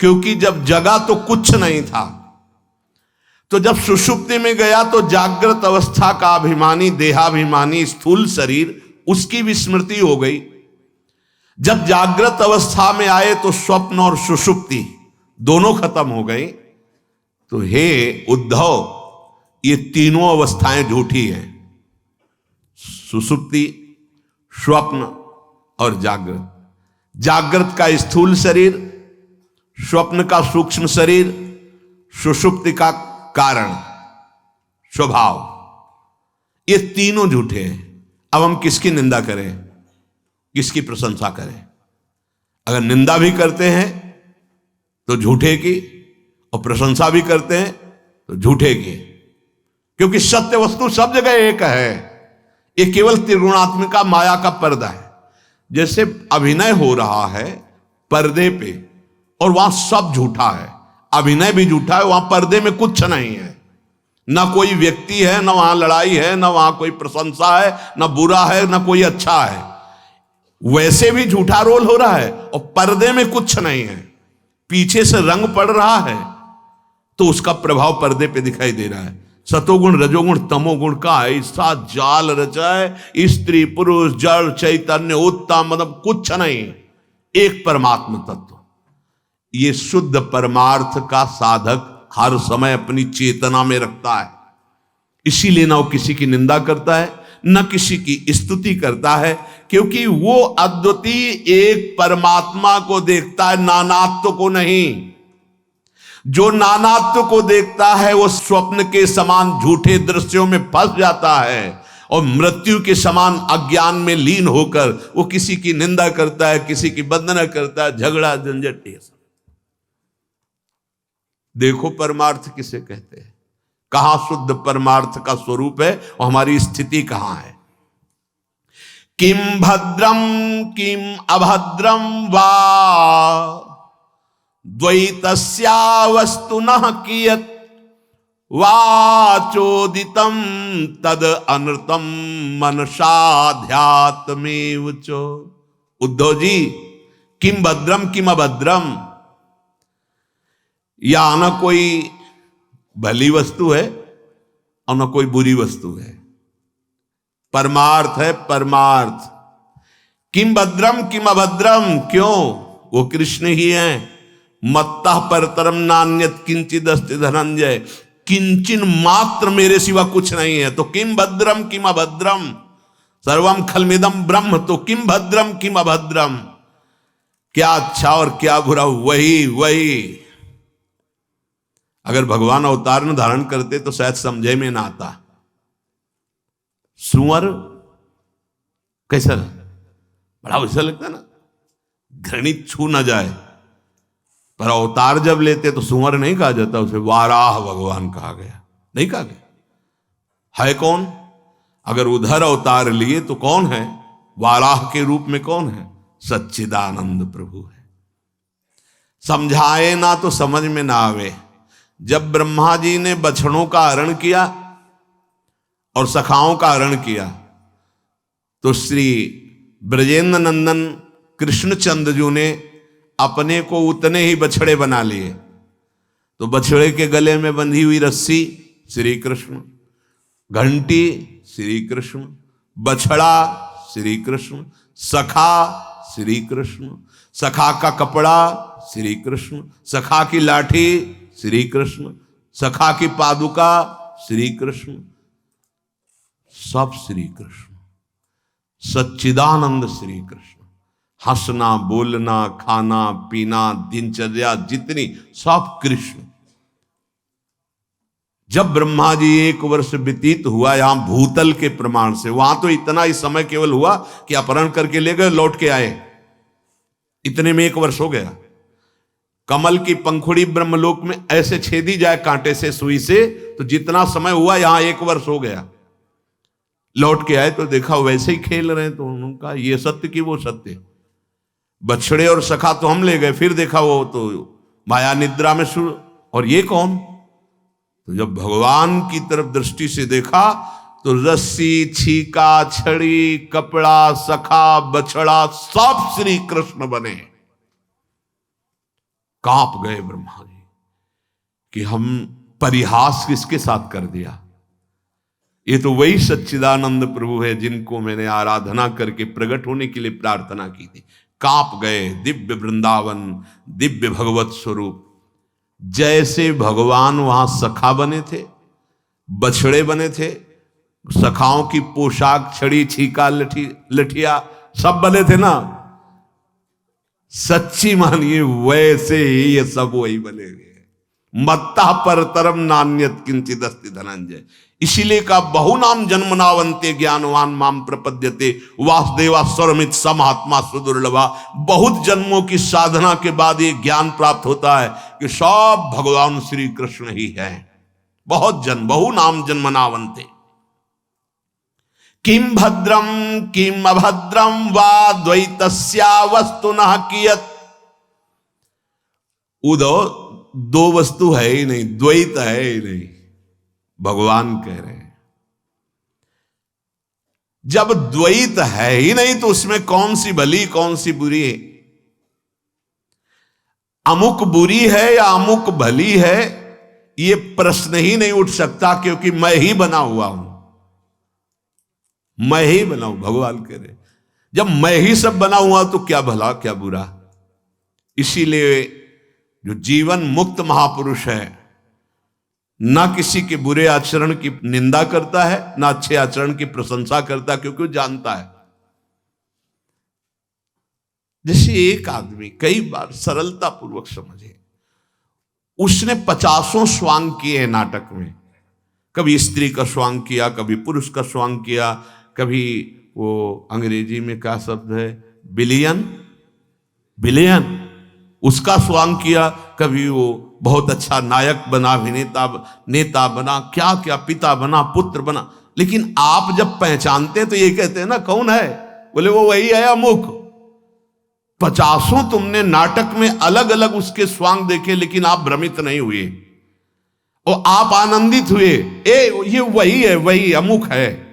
क्योंकि जब जगा तो कुछ नहीं था, तो जब सुषुप्ति में गया तो जागृत अवस्था का अभिमानी देहाभिमानी स्थूल शरीर, उसकी विस्मृति हो गई। जब जागृत अवस्था में आए तो स्वप्न और सुषुप्ति दोनों खत्म हो गई। तो हे उद्धव, ये तीनों अवस्थाएं झूठी हैं, सुषुप्ति, स्वप्न और जागृत। जागृत का स्थूल शरीर, स्वप्न का सूक्ष्म शरीर, सुषुप्ति का कारण स्वभाव, ये तीनों झूठे हैं। अब हम किसकी निंदा करें, किसकी प्रशंसा करें? अगर निंदा भी करते हैं तो झूठे की, और प्रशंसा भी करते हैं तो झूठे की, क्योंकि सत्य वस्तु सब जगह एक है। ये केवल त्रिगुणात्मिका माया का पर्दा है। जैसे अभिनय हो रहा है पर्दे पे, और वहां सब झूठा है, अभिनय भी झूठा है, वहां पर्दे में कुछ नहीं है, ना कोई व्यक्ति है, ना वहां लड़ाई है, ना वहां कोई प्रशंसा है, ना बुरा है, ना कोई अच्छा है। वैसे भी झूठा रोल हो रहा है और पर्दे में कुछ नहीं है। पीछे से रंग पड़ रहा है तो उसका प्रभाव पर्दे पे दिखाई दे रहा है। सतोगुण रजोगुण तमोगुण का ऐसा जाल रचा है, स्त्री पुरुष जड़ चैतन्य उत्तम, मतलब कुछ नहीं, एक परमात्मा तत्व। ये शुद्ध परमार्थ का साधक हर समय अपनी चेतना में रखता है। इसीलिए ना वो किसी की निंदा करता है, न किसी की स्तुति करता है, क्योंकि वो अद्वितीय एक परमात्मा को देखता है, नानात्व को नहीं। जो नानात्व को देखता है वो स्वप्न के समान झूठे दृश्यों में फंस जाता है और मृत्यु के समान अज्ञान में लीन होकर वो किसी की निंदा करता है, किसी की वंदना करता है, झगड़ा झंझट। देखो परमार्थ किसे कहते हैं, कहां शुद्ध परमार्थ का स्वरूप है और हमारी स्थिति कहां है। किम भद्रम किम अभद्रम वा द्वैतस्या वस्तुनः कियत् वाचोदितम तद अनृतम मनसाध्यात्मेव चो। उद्धव जी, किम भद्रम किम अभद्रम, या न कोई भली वस्तु है और न कोई बुरी वस्तु है, परमार्थ है परमार्थ। किम भद्रम किम अभद्रम, क्यों? वो कृष्ण ही हैं। मत्तः परतरम नान्यत किंचिद अस्ति धनंजय, किंचिन मात्र मेरे सिवा कुछ नहीं है। तो किम भद्रम किम अभद्रम, सर्वम खलमिदम ब्रह्म, तो किम भद्रम किम अभद्रम, क्या अच्छा और क्या बुरा, वही वही। अगर भगवान अवतार न धारण करते तो शायद समझे में ना आता। सुअर कैसा, बड़ा वैसा लगता है ना, घृणित छू ना जाए, पर अवतार जब लेते तो सुअर नहीं कहा जाता, उसे वाराह भगवान कहा गया, नहीं कहा गया। है कौन? अगर उधर अवतार लिए तो कौन है? वाराह के रूप में कौन है? सच्चिदानंद प्रभु है। समझाए ना तो समझ में ना आवे। जब ब्रह्मा जी ने बछड़ों का हरण किया और सखाओं का हरण किया तो श्री ब्रजेंद्र नंदन कृष्णचंद्र जी ने अपने को उतने ही बछड़े बना लिए। तो बछड़े के गले में बंधी हुई रस्सी श्री कृष्ण, घंटी श्री कृष्ण, बछड़ा श्री कृष्ण, सखा श्री कृष्ण, सखा का कपड़ा श्री कृष्ण, सखा की लाठी श्री कृष्ण, सखा की पादुका श्री कृष्ण, सब श्री कृष्ण, सच्चिदानंद श्री कृष्ण। हंसना बोलना खाना पीना दिनचर्या जितनी सब कृष्ण। जब ब्रह्मा जी 1 वर्ष व्यतीत हुआ यहां भूतल के प्रमाण से, वहां तो इतना ही समय केवल हुआ कि अपहरण करके ले गए, लौट के आए, इतने में 1 वर्ष हो गया। कमल की पंखुड़ी ब्रह्मलोक में ऐसे छेदी जाए कांटे से, सुई से, तो जितना समय हुआ यहां 1 वर्ष हो गया। लौट के आए तो देखा वैसे ही खेल रहे हैं। तो उन्होंने कहा ये सत्य कि वो सत्य? बछड़े और सखा तो हम ले गए, फिर देखा वो तो माया निद्रा में शुरू, और ये कौन? तो जब भगवान की तरफ दृष्टि से देखा तो रस्सी, छीका, छड़ी, कपड़ा, सखा, बछड़ा सब श्री कृष्ण बने। कांप गए ब्रह्मा जी कि हम परिहास किसके साथ कर दिया। ये तो वही सच्चिदानंद प्रभु है जिनको मैंने आराधना करके प्रकट होने के लिए प्रार्थना की थी। कांप गए। दिव्य वृंदावन, दिव्य भगवत स्वरूप। जैसे भगवान वहां सखा बने थे, बछड़े बने थे, सखाओं की पोशाक, छड़ी, छीका, लठिया सब बने थे ना, सच्ची मानिए वैसे ही ये सब वही बनेंगे। मत्ता पर तरम नान्यत किंचित अस्ति धनंजय। इसीलिए का बहुनाम जन्मनावंते ज्ञानवान माम प्रपद्यते वासुदेवा सर्वमित समहात्मा सुदुर्लभा। बहुत जन्मों की साधना के बाद ये ज्ञान प्राप्त होता है कि सब भगवान श्री कृष्ण ही है। बहुत जन्म, बहुनाम जन्मनावंते। किम भद्रम किम अभद्रम वा द्वैतस्या वस्तुनः कियत्। उदो दो वस्तु है ही नहीं, द्वैत है ही नहीं, भगवान कह रहे हैं। जब द्वैत है ही नहीं तो उसमें कौन सी भली कौन सी बुरी है? अमुक बुरी है या अमुक भली है, यह प्रश्न ही नहीं उठ सकता, क्योंकि मैं ही बना हुआ हूं। मैं ही बनाऊं, भगवान कह रहे। जब मैं ही सब बना हुआ तो क्या भला क्या बुरा। इसीलिए जो जीवन मुक्त महापुरुष है, ना किसी के बुरे आचरण की निंदा करता है, ना अच्छे आचरण की प्रशंसा करता, क्योंकि वो जानता है। जैसे एक आदमी कई बार सरलता पूर्वक समझे, उसने 50 स्वांग किए नाटक में। कभी स्त्री का स्वांग किया, कभी पुरुष का स्वांग किया, कभी वो अंग्रेजी में क्या शब्द है, बिलियन, उसका स्वांग किया। कभी वो बहुत अच्छा नायक बना, अभिनेता, नेता बना, क्या क्या, पिता बना, पुत्र बना। लेकिन आप जब पहचानते हैं तो ये कहते हैं ना, कौन है? बोले वो वही है अमुक। 50 तुमने नाटक में अलग अलग उसके स्वांग देखे, लेकिन आप भ्रमित नहीं हुए और आप आनंदित हुए, ये वही है, वही अमुक है।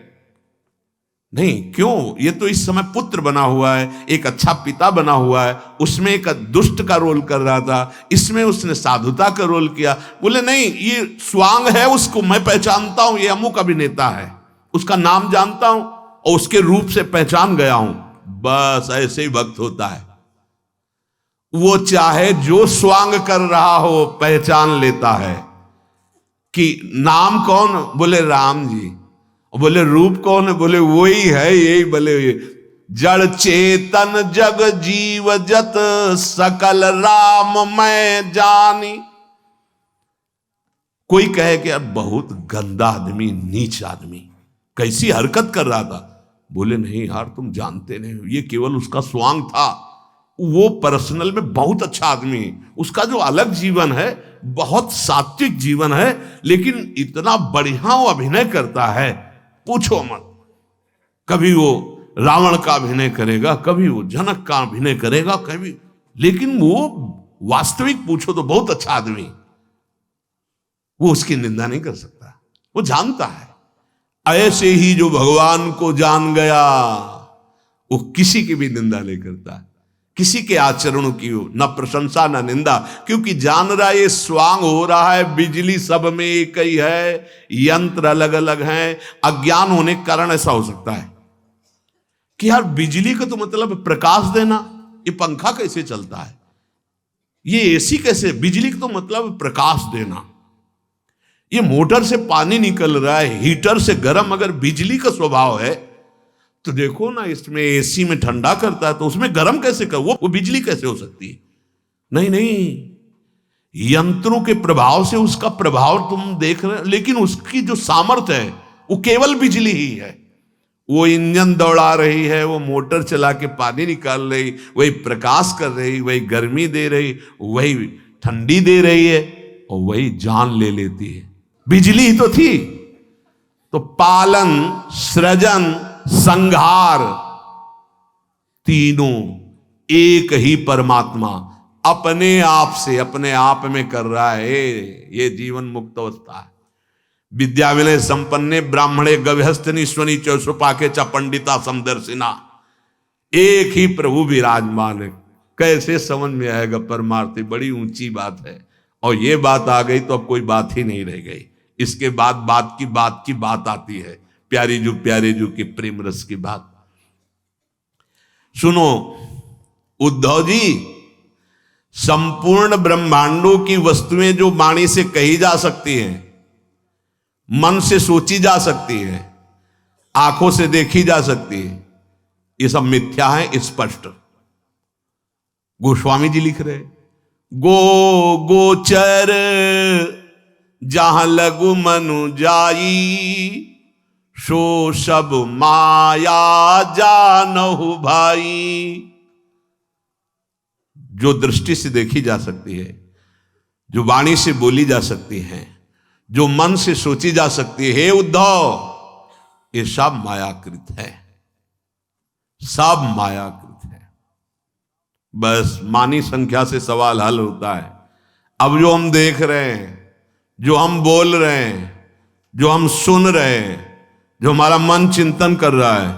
नहीं, क्यों? ये तो इस समय पुत्र बना हुआ है, एक अच्छा पिता बना हुआ है, उसमें एक दुष्ट का रोल कर रहा था, इसमें उसने साधुता का रोल किया। बोले नहीं, ये स्वांग है, उसको मैं पहचानता हूं, ये अमुक अभिनेता है, उसका नाम जानता हूं और उसके रूप से पहचान गया हूं। बस ऐसे ही भक्त होता है। वो चाहे जो स्वांग कर रहा हो पहचान लेता है कि नाम कौन? बोले राम जी। बोले रूप कौन है? बोले वही है, यही। बोले जड़ चेतन जग जीव जत सकल राम मैं जानी। कोई कहे कि यार बहुत गंदा आदमी, नीच आदमी, कैसी हरकत कर रहा था। बोले नहीं यार, तुम जानते नहीं, ये केवल उसका स्वांग था। वो पर्सनल में बहुत अच्छा आदमी, उसका जो अलग जीवन है बहुत सात्विक जीवन है, लेकिन इतना बढ़िया वो अभिनय करता है, पूछो मत। कभी वो रावण का अभिनय करेगा, कभी वो जनक का अभिनय करेगा, कभी, लेकिन वो वास्तविक पूछो तो बहुत अच्छा आदमी। वो उसकी निंदा नहीं कर सकता, वो जानता है। ऐसे ही जो भगवान को जान गया वो किसी की भी निंदा नहीं करता, किसी के आचरणों की हो न प्रशंसा न निंदा, क्योंकि जान रहा ये स्वांग हो रहा है, बिजली सब में एक ही है, यंत्र अलग अलग हैं। अज्ञान होने के कारण ऐसा हो सकता है कि यार बिजली का तो मतलब प्रकाश देना, ये पंखा कैसे चलता है, ये एसी कैसे? बिजली का तो मतलब प्रकाश देना। ये मोटर से पानी निकल रहा है, हीटर से गर्म, अगर बिजली का स्वभाव है तो देखो ना, इसमें एसी में ठंडा करता है तो उसमें गर्म कैसे कर, वो बिजली कैसे हो सकती है? नहीं नहीं, यंत्रों के प्रभाव से उसका प्रभाव तुम देख रहे हो, लेकिन उसकी जो सामर्थ्य है वो केवल बिजली ही है। वो इंजन दौड़ा रही है, वो मोटर चला के पानी निकाल रही, वही प्रकाश कर रही, वही गर्मी दे रही, वही ठंडी दे रही है, और वही जान ले लेती है। बिजली ही तो थी। तो पालन, सृजन, संहार, तीनों एक ही परमात्मा अपने आप से, अपने आप में कर रहा है। ये जीवन मुक्त अवस्था है। विद्या विनय संपन्ने ब्राह्मणे गव्यस्तनीश्वनी चौसुपाके च पंडिता समदर्शिना। एक ही प्रभु विराजमान है। कैसे समझ में आएगा परमार्थ? बड़ी ऊंची बात है। और ये बात आ गई तो अब कोई बात ही नहीं रह गई। इसके बाद बात की बात आती है, प्यारे जू की प्रेम रस की बात। सुनो उद्धव जी, संपूर्ण ब्रह्मांडों की वस्तुएं जो वाणी से कही जा सकती हैं, मन से सोची जा सकती है, आंखों से देखी जा सकती है, ये सब मिथ्या है स्पष्ट। गोस्वामी जी लिख रहे, गोचर जहां लघु मनु जाई, सो सब माया जानहु भाई। जो दृष्टि से देखी जा सकती है, जो वाणी से बोली जा सकती है, जो मन से सोची जा सकती है, हे उद्धव, ये सब मायाकृत है, सब मायाकृत है। बस मानी संख्या से सवाल हल होता है। अब जो हम देख रहे हैं, जो हम बोल रहे हैं, जो हम सुन रहे हैं, जो हमारा मन चिंतन कर रहा है,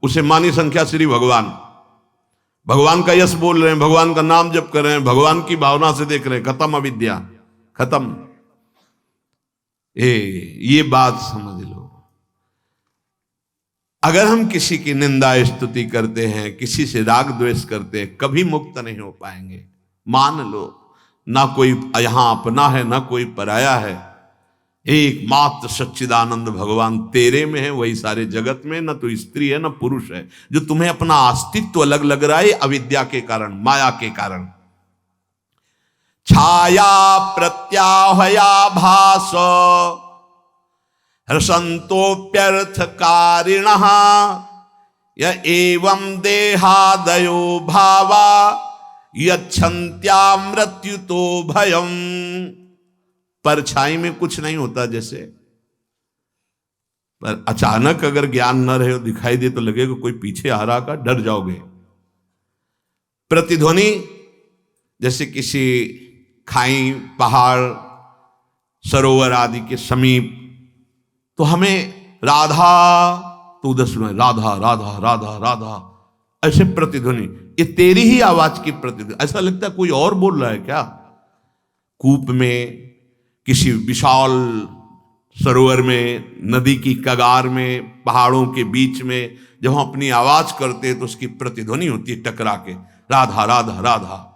उसे मानी संख्या श्री भगवान का यश बोल रहे हैं, भगवान का नाम जप कर रहे हैं, भगवान की भावना से देख रहे हैं, खत्म अविद्या, खत्म। ये बात समझ लो। अगर हम किसी की निंदा स्तुति करते हैं, किसी से राग द्वेष करते हैं, कभी मुक्त नहीं हो पाएंगे। मान लो, ना कोई यहां अपना है, ना कोई पराया है। एकमात्र सच्चिदानंद भगवान तेरे में है, वही सारे जगत में। न तो स्त्री है, न पुरुष है। जो तुम्हें अपना अस्तित्व अलग लग रहा है, अविद्या के कारण, माया के कारण। छाया प्रत्याहया भास हृषंतोप्यर्थ कारिणः य एवं देहादयो भावा यच्छन्त्या मृत्युतो भयम्। परछाई में कुछ नहीं होता जैसे, पर अचानक अगर ज्ञान न रहे, दिखाई दे तो लगेगा कोई पीछे आ रहा का, डर जाओगे। प्रतिध्वनि जैसे किसी खाई, पहाड़, सरोवर आदि के समीप, तो हमें राधा, तो उधर सुना राधा राधा राधा राधा, ऐसे प्रतिध्वनि, ये तेरी ही आवाज की प्रतिध्वनि। ऐसा लगता है कोई और बोल रहा है क्या? कूप में, किसी विशाल सरोवर में, नदी की कगार में, पहाड़ों के बीच में, जब हम अपनी आवाज करते हैं तो उसकी प्रतिध्वनि होती है टकरा के, राधा राधा राधा।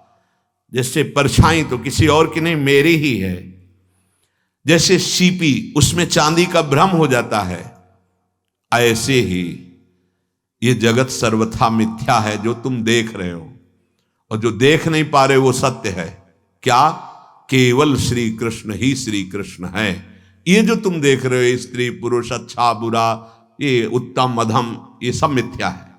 जैसे परछाई तो किसी और की नहीं, मेरी ही है। जैसे सीपी, उसमें चांदी का भ्रम हो जाता है, ऐसे ही ये जगत सर्वथा मिथ्या है जो तुम देख रहे हो, और जो देख नहीं पा रहे वो सत्य है। क्या? केवल श्री कृष्ण ही श्री कृष्ण है। ये जो तुम देख रहे हो, स्त्री पुरुष, अच्छा बुरा, ये उत्तम अधम, ये सब मिथ्या है।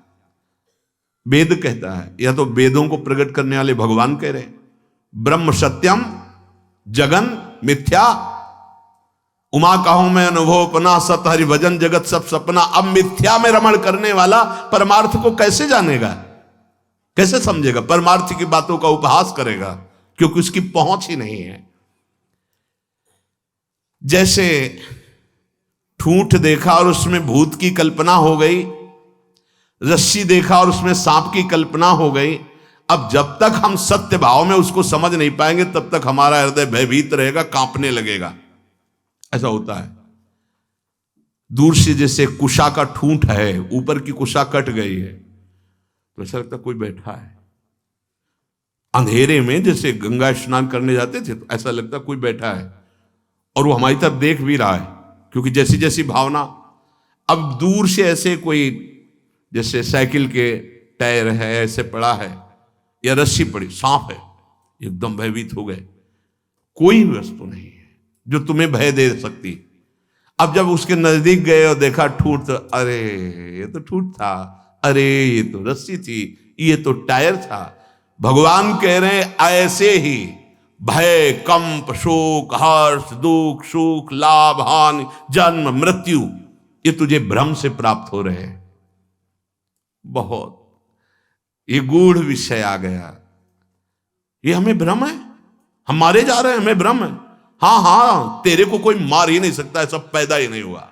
वेद कहता है, या तो वेदों को प्रकट करने वाले भगवान कह रहे हैं, ब्रह्म सत्यम जगन मिथ्या। उमा कहूं मैं अनुभवपना, सत हरि भजन जगत सब सपना। अब मिथ्या में रमण करने वाला परमार्थ को कैसे जानेगा, कैसे समझेगा? परमार्थ की बातों का उपहास करेगा, क्योंकि उसकी पहुंच ही नहीं है। जैसे ठूंठ देखा और उसमें भूत की कल्पना हो गई, रस्सी देखा और उसमें सांप की कल्पना हो गई। अब जब तक हम सत्य भाव में उसको समझ नहीं पाएंगे, तब तक हमारा हृदय भयभीत रहेगा, कांपने लगेगा। ऐसा होता है। दूर से जैसे कुशा का ठूंठ है, ऊपर की कुशा कट गई है, तो ऐसा लगता कोई बैठा है। अंधेरे में जैसे गंगा स्नान करने जाते थे, तो ऐसा लगता कोई बैठा है, और वो हमारी तरफ देख भी रहा है, क्योंकि जैसी जैसी भावना। अब दूर से ऐसे कोई, जैसे साइकिल के टायर है ऐसे पड़ा है, या रस्सी पड़ी, सांप है, एकदम भयभीत हो गए। कोई वस्तु नहीं है जो तुम्हें भय दे सकती। अब जब उसके नजदीक गए और देखा ठूठ, तो अरे ये तो ठूठ था, अरे ये तो रस्सी थी, ये तो टायर था। भगवान कह रहे हैं ऐसे ही भय, कंप, शोक, हर्ष, दुख, सुख, लाभ, हानि, जन्म, मृत्यु, ये तुझे भ्रम से प्राप्त हो रहे हैं। बहुत ये गूढ़ विषय आ गया, ये हमें भ्रम है, हम मारे जा रहे हैं, हमें भ्रम है। हाँ हाँ, तेरे को कोई मार ही नहीं सकता, ऐसा पैदा ही नहीं हुआ।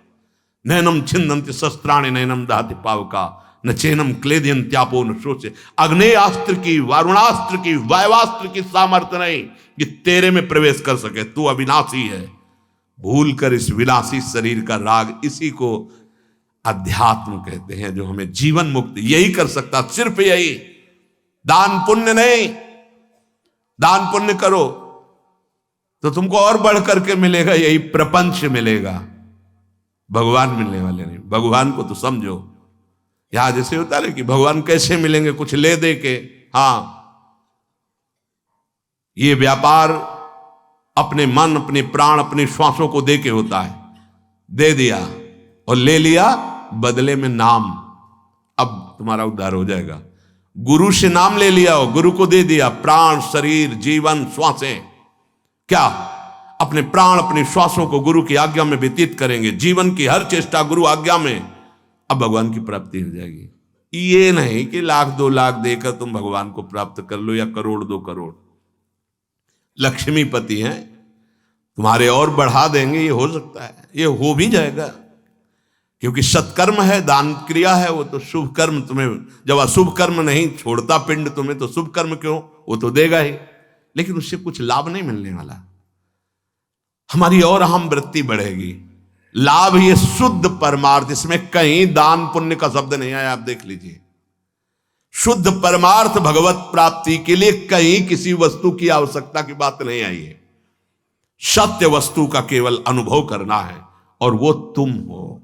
नैनम छिन्दन्ति शस्त्राणि नैनम दहति पावका न चैनम क्लेदयन्त्यापो न शोचे। अग्नेयास्त्र की, वारुणास्त्र की, वायवास्त्र की सामर्थ्य नहीं कि तेरे में प्रवेश कर सके, तू अविनाशी है। भूल कर इस विलासी शरीर का राग, इसी को अध्यात्म कहते हैं, जो हमें जीवन मुक्त यही कर सकता, सिर्फ यही। दान पुण्य नहीं, दान पुण्य करो तो तुमको और बढ़ करके मिलेगा, यही प्रपंच मिलेगा, भगवान मिलने वाले नहीं। भगवान को तो समझो, यहां जैसे होता है कि भगवान कैसे मिलेंगे, कुछ ले दे के। हाँ, ये व्यापार अपने मन, अपने प्राण, अपने श्वासों को दे के होता है। दे दिया और ले लिया बदले में नाम, अब तुम्हारा उद्धार हो जाएगा। गुरु से नाम ले लिया हो, गुरु को दे दिया प्राण, शरीर, जीवन, श्वासें। क्या अपने प्राण, अपने श्वासों को गुरु की आज्ञा में व्यतीत करेंगे, जीवन की हर चेष्टा गुरु आज्ञा में, अब भगवान की प्राप्ति हो जाएगी। ये नहीं कि 1,00,000 2,00,000 देकर तुम भगवान को प्राप्त कर लो, या 1,00,00,000 2 करोड़। लक्ष्मीपति हैं, तुम्हारे और बढ़ा देंगे, ये हो सकता है, ये हो भी जाएगा, क्योंकि सत्कर्म है, दान क्रिया है, वो तो शुभ कर्म तुम्हें, जब अशुभ कर्म नहीं छोड़ता पिंड तुम्हें, तो शुभ कर्म क्यों, वो तो देगा ही, लेकिन उससे कुछ लाभ नहीं मिलने वाला। हमारी और अहम वृत्ति बढ़ेगी। लाभ ये शुद्ध परमार्थ, इसमें कहीं दान पुण्य का शब्द नहीं आया, आप देख लीजिए। शुद्ध परमार्थ भगवत प्राप्ति के लिए कहीं किसी वस्तु की आवश्यकता की बात नहीं आई है। सत्य वस्तु का केवल अनुभव करना है, और वो तुम हो,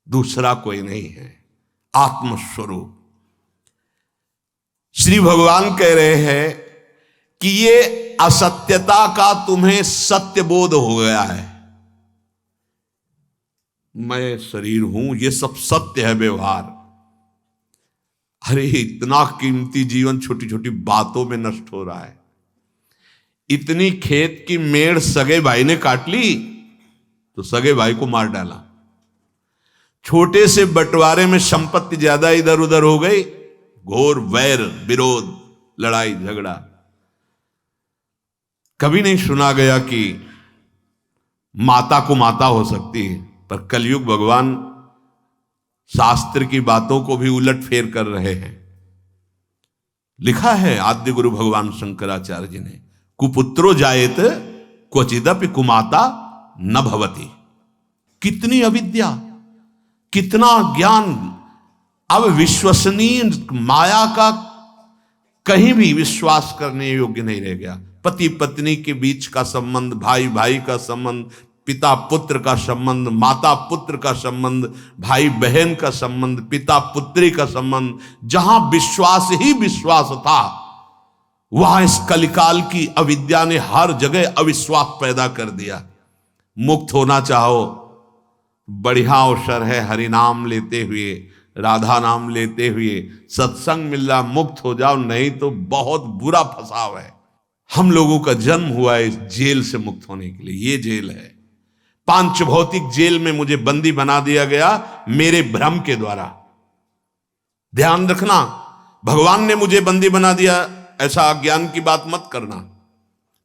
दूसरा कोई नहीं है, आत्मस्वरूप। श्री भगवान कह रहे हैं कि ये असत्यता का तुम्हें सत्य बोध हो गया है। मैं शरीर हूं, ये सब सत्य है व्यवहार। अरे इतना कीमती जीवन छोटी छोटी बातों में नष्ट हो रहा है। इतनी खेत की मेड़ सगे भाई ने काट ली तो सगे भाई को मार डाला। छोटे से बंटवारे में संपत्ति ज्यादा इधर उधर हो गई, घोर वैर, विरोध, लड़ाई झगड़ा। कभी नहीं सुना गया कि माता को माता हो सकती है, पर कलयुग भगवान शास्त्र की बातों को भी उलट फेर कर रहे हैं। लिखा है आद्य गुरु भगवान शंकराचार्य जी ने, कुपुत्रो जायेत क्वचिदपि कुमाता न भवति। कितनी अविद्या, कितना ज्ञान। अब विश्वसनीय माया का कहीं भी विश्वास करने योग्य नहीं रह गया। पति पत्नी के बीच का संबंध, भाई भाई का संबंध, पिता पुत्र का संबंध, माता पुत्र का संबंध, भाई बहन का संबंध, पिता पुत्री का संबंध, जहां विश्वास ही विश्वास था, वहां इस कलिकाल की अविद्या ने हर जगह अविश्वास पैदा कर दिया। मुक्त होना चाहो, बढ़िया अवसर है, हरि नाम लेते हुए, राधा नाम लेते हुए सत्संग मिल रहा, मुक्त हो जाओ, नहीं तो बहुत बुरा फंसाव है। हम लोगों का जन्म हुआ है इस जेल से मुक्त होने के लिए। ये जेल है, पांच भौतिक जेल में मुझे बंदी बना दिया गया मेरे भ्रम के द्वारा। ध्यान रखना, भगवान ने मुझे बंदी बना दिया, ऐसा अज्ञान की बात मत करना।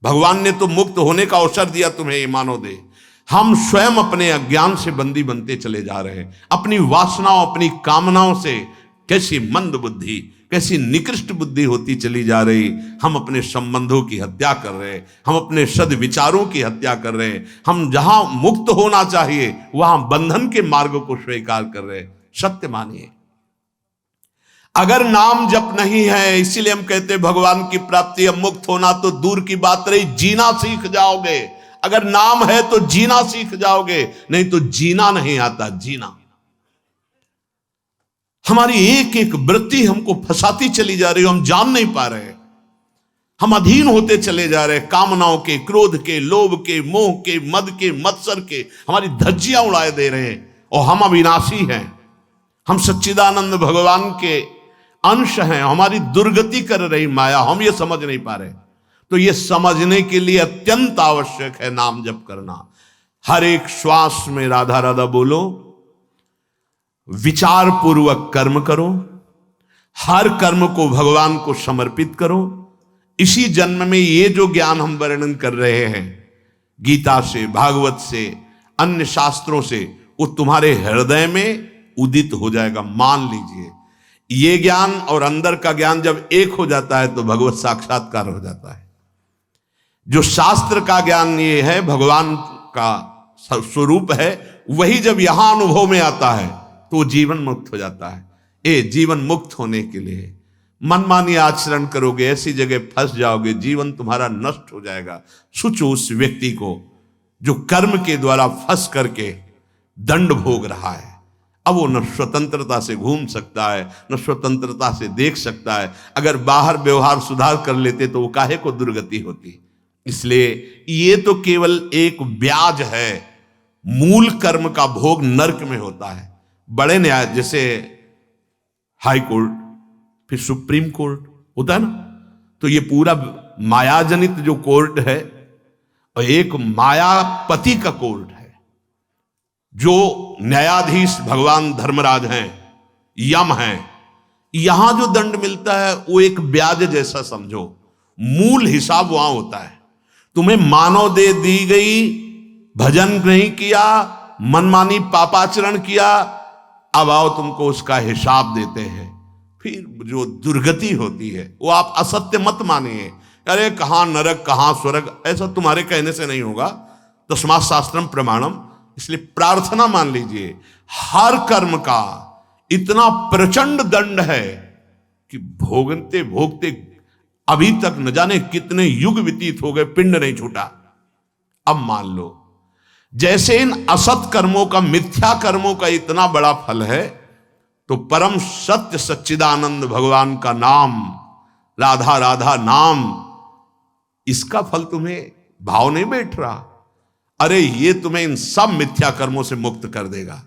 भगवान ने तो मुक्त होने का अवसर दिया तुम्हें, ये मानो दे। हम स्वयं अपने अज्ञान से बंदी बनते चले जा रहे हैं, अपनी वासनाओं, अपनी कामनाओं से। कैसी मंद बुद्धि, कैसी निकृष्ट बुद्धि होती चली जा रही। हम अपने संबंधों की हत्या कर रहे हैं, हम अपने सद्विचारों की हत्या कर रहे हैं। हम जहां मुक्त होना चाहिए वहां बंधन के मार्ग को स्वीकार कर रहे हैं। सत्य मानिए, अगर नाम जप नहीं है, इसीलिए हम कहते हैं भगवान की प्राप्ति, अब मुक्त होना तो दूर की बात रही, जीना सीख जाओगे। अगर नाम है तो जीना सीख जाओगे, नहीं तो जीना नहीं आता, जीना। हमारी एक एक वृत्ति हमको फंसाती चली जा रही है, हम जान नहीं पा रहे। हम अधीन होते चले जा रहे, कामनाओं के, क्रोध के, लोभ के, मोह के, मद के, मत्सर के, हमारी धज्जियां उड़ाए दे रहे हैं। और हम अविनाशी हैं, हम सच्चिदानंद भगवान के अंश हैं, हमारी दुर्गति कर रही माया, हम ये समझ नहीं पा रहे। तो ये समझने के लिए अत्यंत आवश्यक है नाम जप करना। हर एक श्वास में राधा राधा बोलो, विचार पूर्वक कर्म करो, हर कर्म को भगवान को समर्पित करो। इसी जन्म में ये जो ज्ञान हम वर्णन कर रहे हैं गीता से, भागवत से, अन्य शास्त्रों से, वो तुम्हारे हृदय में उदित हो जाएगा। मान लीजिए, ये ज्ञान और अंदर का ज्ञान जब एक हो जाता है तो भगवत साक्षात्कार हो जाता है। जो शास्त्र का ज्ञान ये है, भगवान का स्वरूप है, वही जब यहां अनुभव में आता है तो जीवन मुक्त हो जाता है। जीवन मुक्त होने के लिए मनमानी आचरण करोगे, ऐसी जगह फंस जाओगे, जीवन तुम्हारा नष्ट हो जाएगा। सोचो उस व्यक्ति को जो कर्म के द्वारा फंस करके दंड भोग रहा है। अब वो न स्वतंत्रता से घूम सकता है, न स्वतंत्रता से देख सकता है। अगर बाहर व्यवहार सुधार कर लेते तो वो काहे को दुर्गति होती। इसलिए ये तो केवल एक ब्याज है, मूल कर्म का भोग नरक में होता है। बड़े न्याय जैसे हाई कोर्ट, फिर सुप्रीम कोर्ट होता है ना, तो ये पूरा मायाजनित जो कोर्ट है, और एक मायापति का कोर्ट है। जो न्यायाधीश भगवान धर्मराज हैं, यम हैं, यहां जो दंड मिलता है वो एक ब्याज जैसा समझो, मूल हिसाब वहां होता है। तुम्हें मानव दे दी गई, भजन नहीं किया, मनमानी पापाचरण किया, अब आओ तुमको उसका हिसाब देते हैं। फिर जो दुर्गति होती है वो आप असत्य मत मानिए। अरे कहां नरक कहां स्वर्ग, ऐसा तुम्हारे कहने से नहीं होगा। तस्मात् शास्त्रम प्रमाणम। इसलिए प्रार्थना मान लीजिए, हर कर्म का इतना प्रचंड दंड है कि भोगते भोगते अभी तक न जाने कितने युग व्यतीत हो गए, पिंड नहीं छूटा। अब मान लो जैसे इन असत कर्मों का, मिथ्या कर्मों का इतना बड़ा फल है, तो परम सत्य सच्चिदानंद भगवान का नाम, राधा राधा नाम, इसका फल तुम्हें भाव नहीं बैठ रहा। अरे ये तुम्हें इन सब मिथ्या कर्मों से मुक्त कर देगा,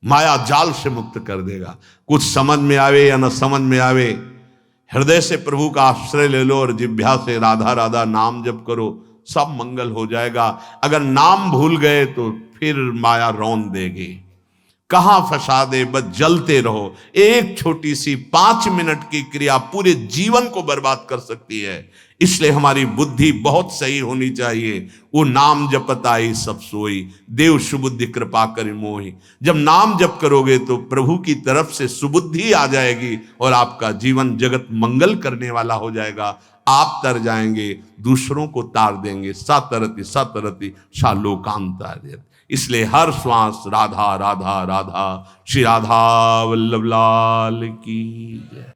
माया जाल से मुक्त कर देगा। कुछ समझ में आवे या न समझ में आवे, हृदय से प्रभु का आश्रय ले लो और जिह्वा से राधा राधा नाम जप करो, सब मंगल हो जाएगा। अगर नाम भूल गए तो फिर माया रौन देगी। कहां फंसा दे, बस जलते रहो। एक छोटी सी 5 मिनट की क्रिया पूरे जीवन को बर्बाद कर सकती है। इसलिए हमारी बुद्धि बहुत सही होनी चाहिए। वो नाम जपत आई सब सोई, देव सुबुद्धि कृपा करि मोहि। जब नाम जप करोगे तो प्रभु की तरफ से सुबुद्धि आ जाएगी और आपका जीवन जगत मंगल करने वाला हो जाएगा। आप तर जाएंगे, दूसरों को तार देंगे। सतरति सतरति शालोकांत। इसलिए हर श्वास राधा राधा राधा। श्री राधा वल्लभ लाल की जय।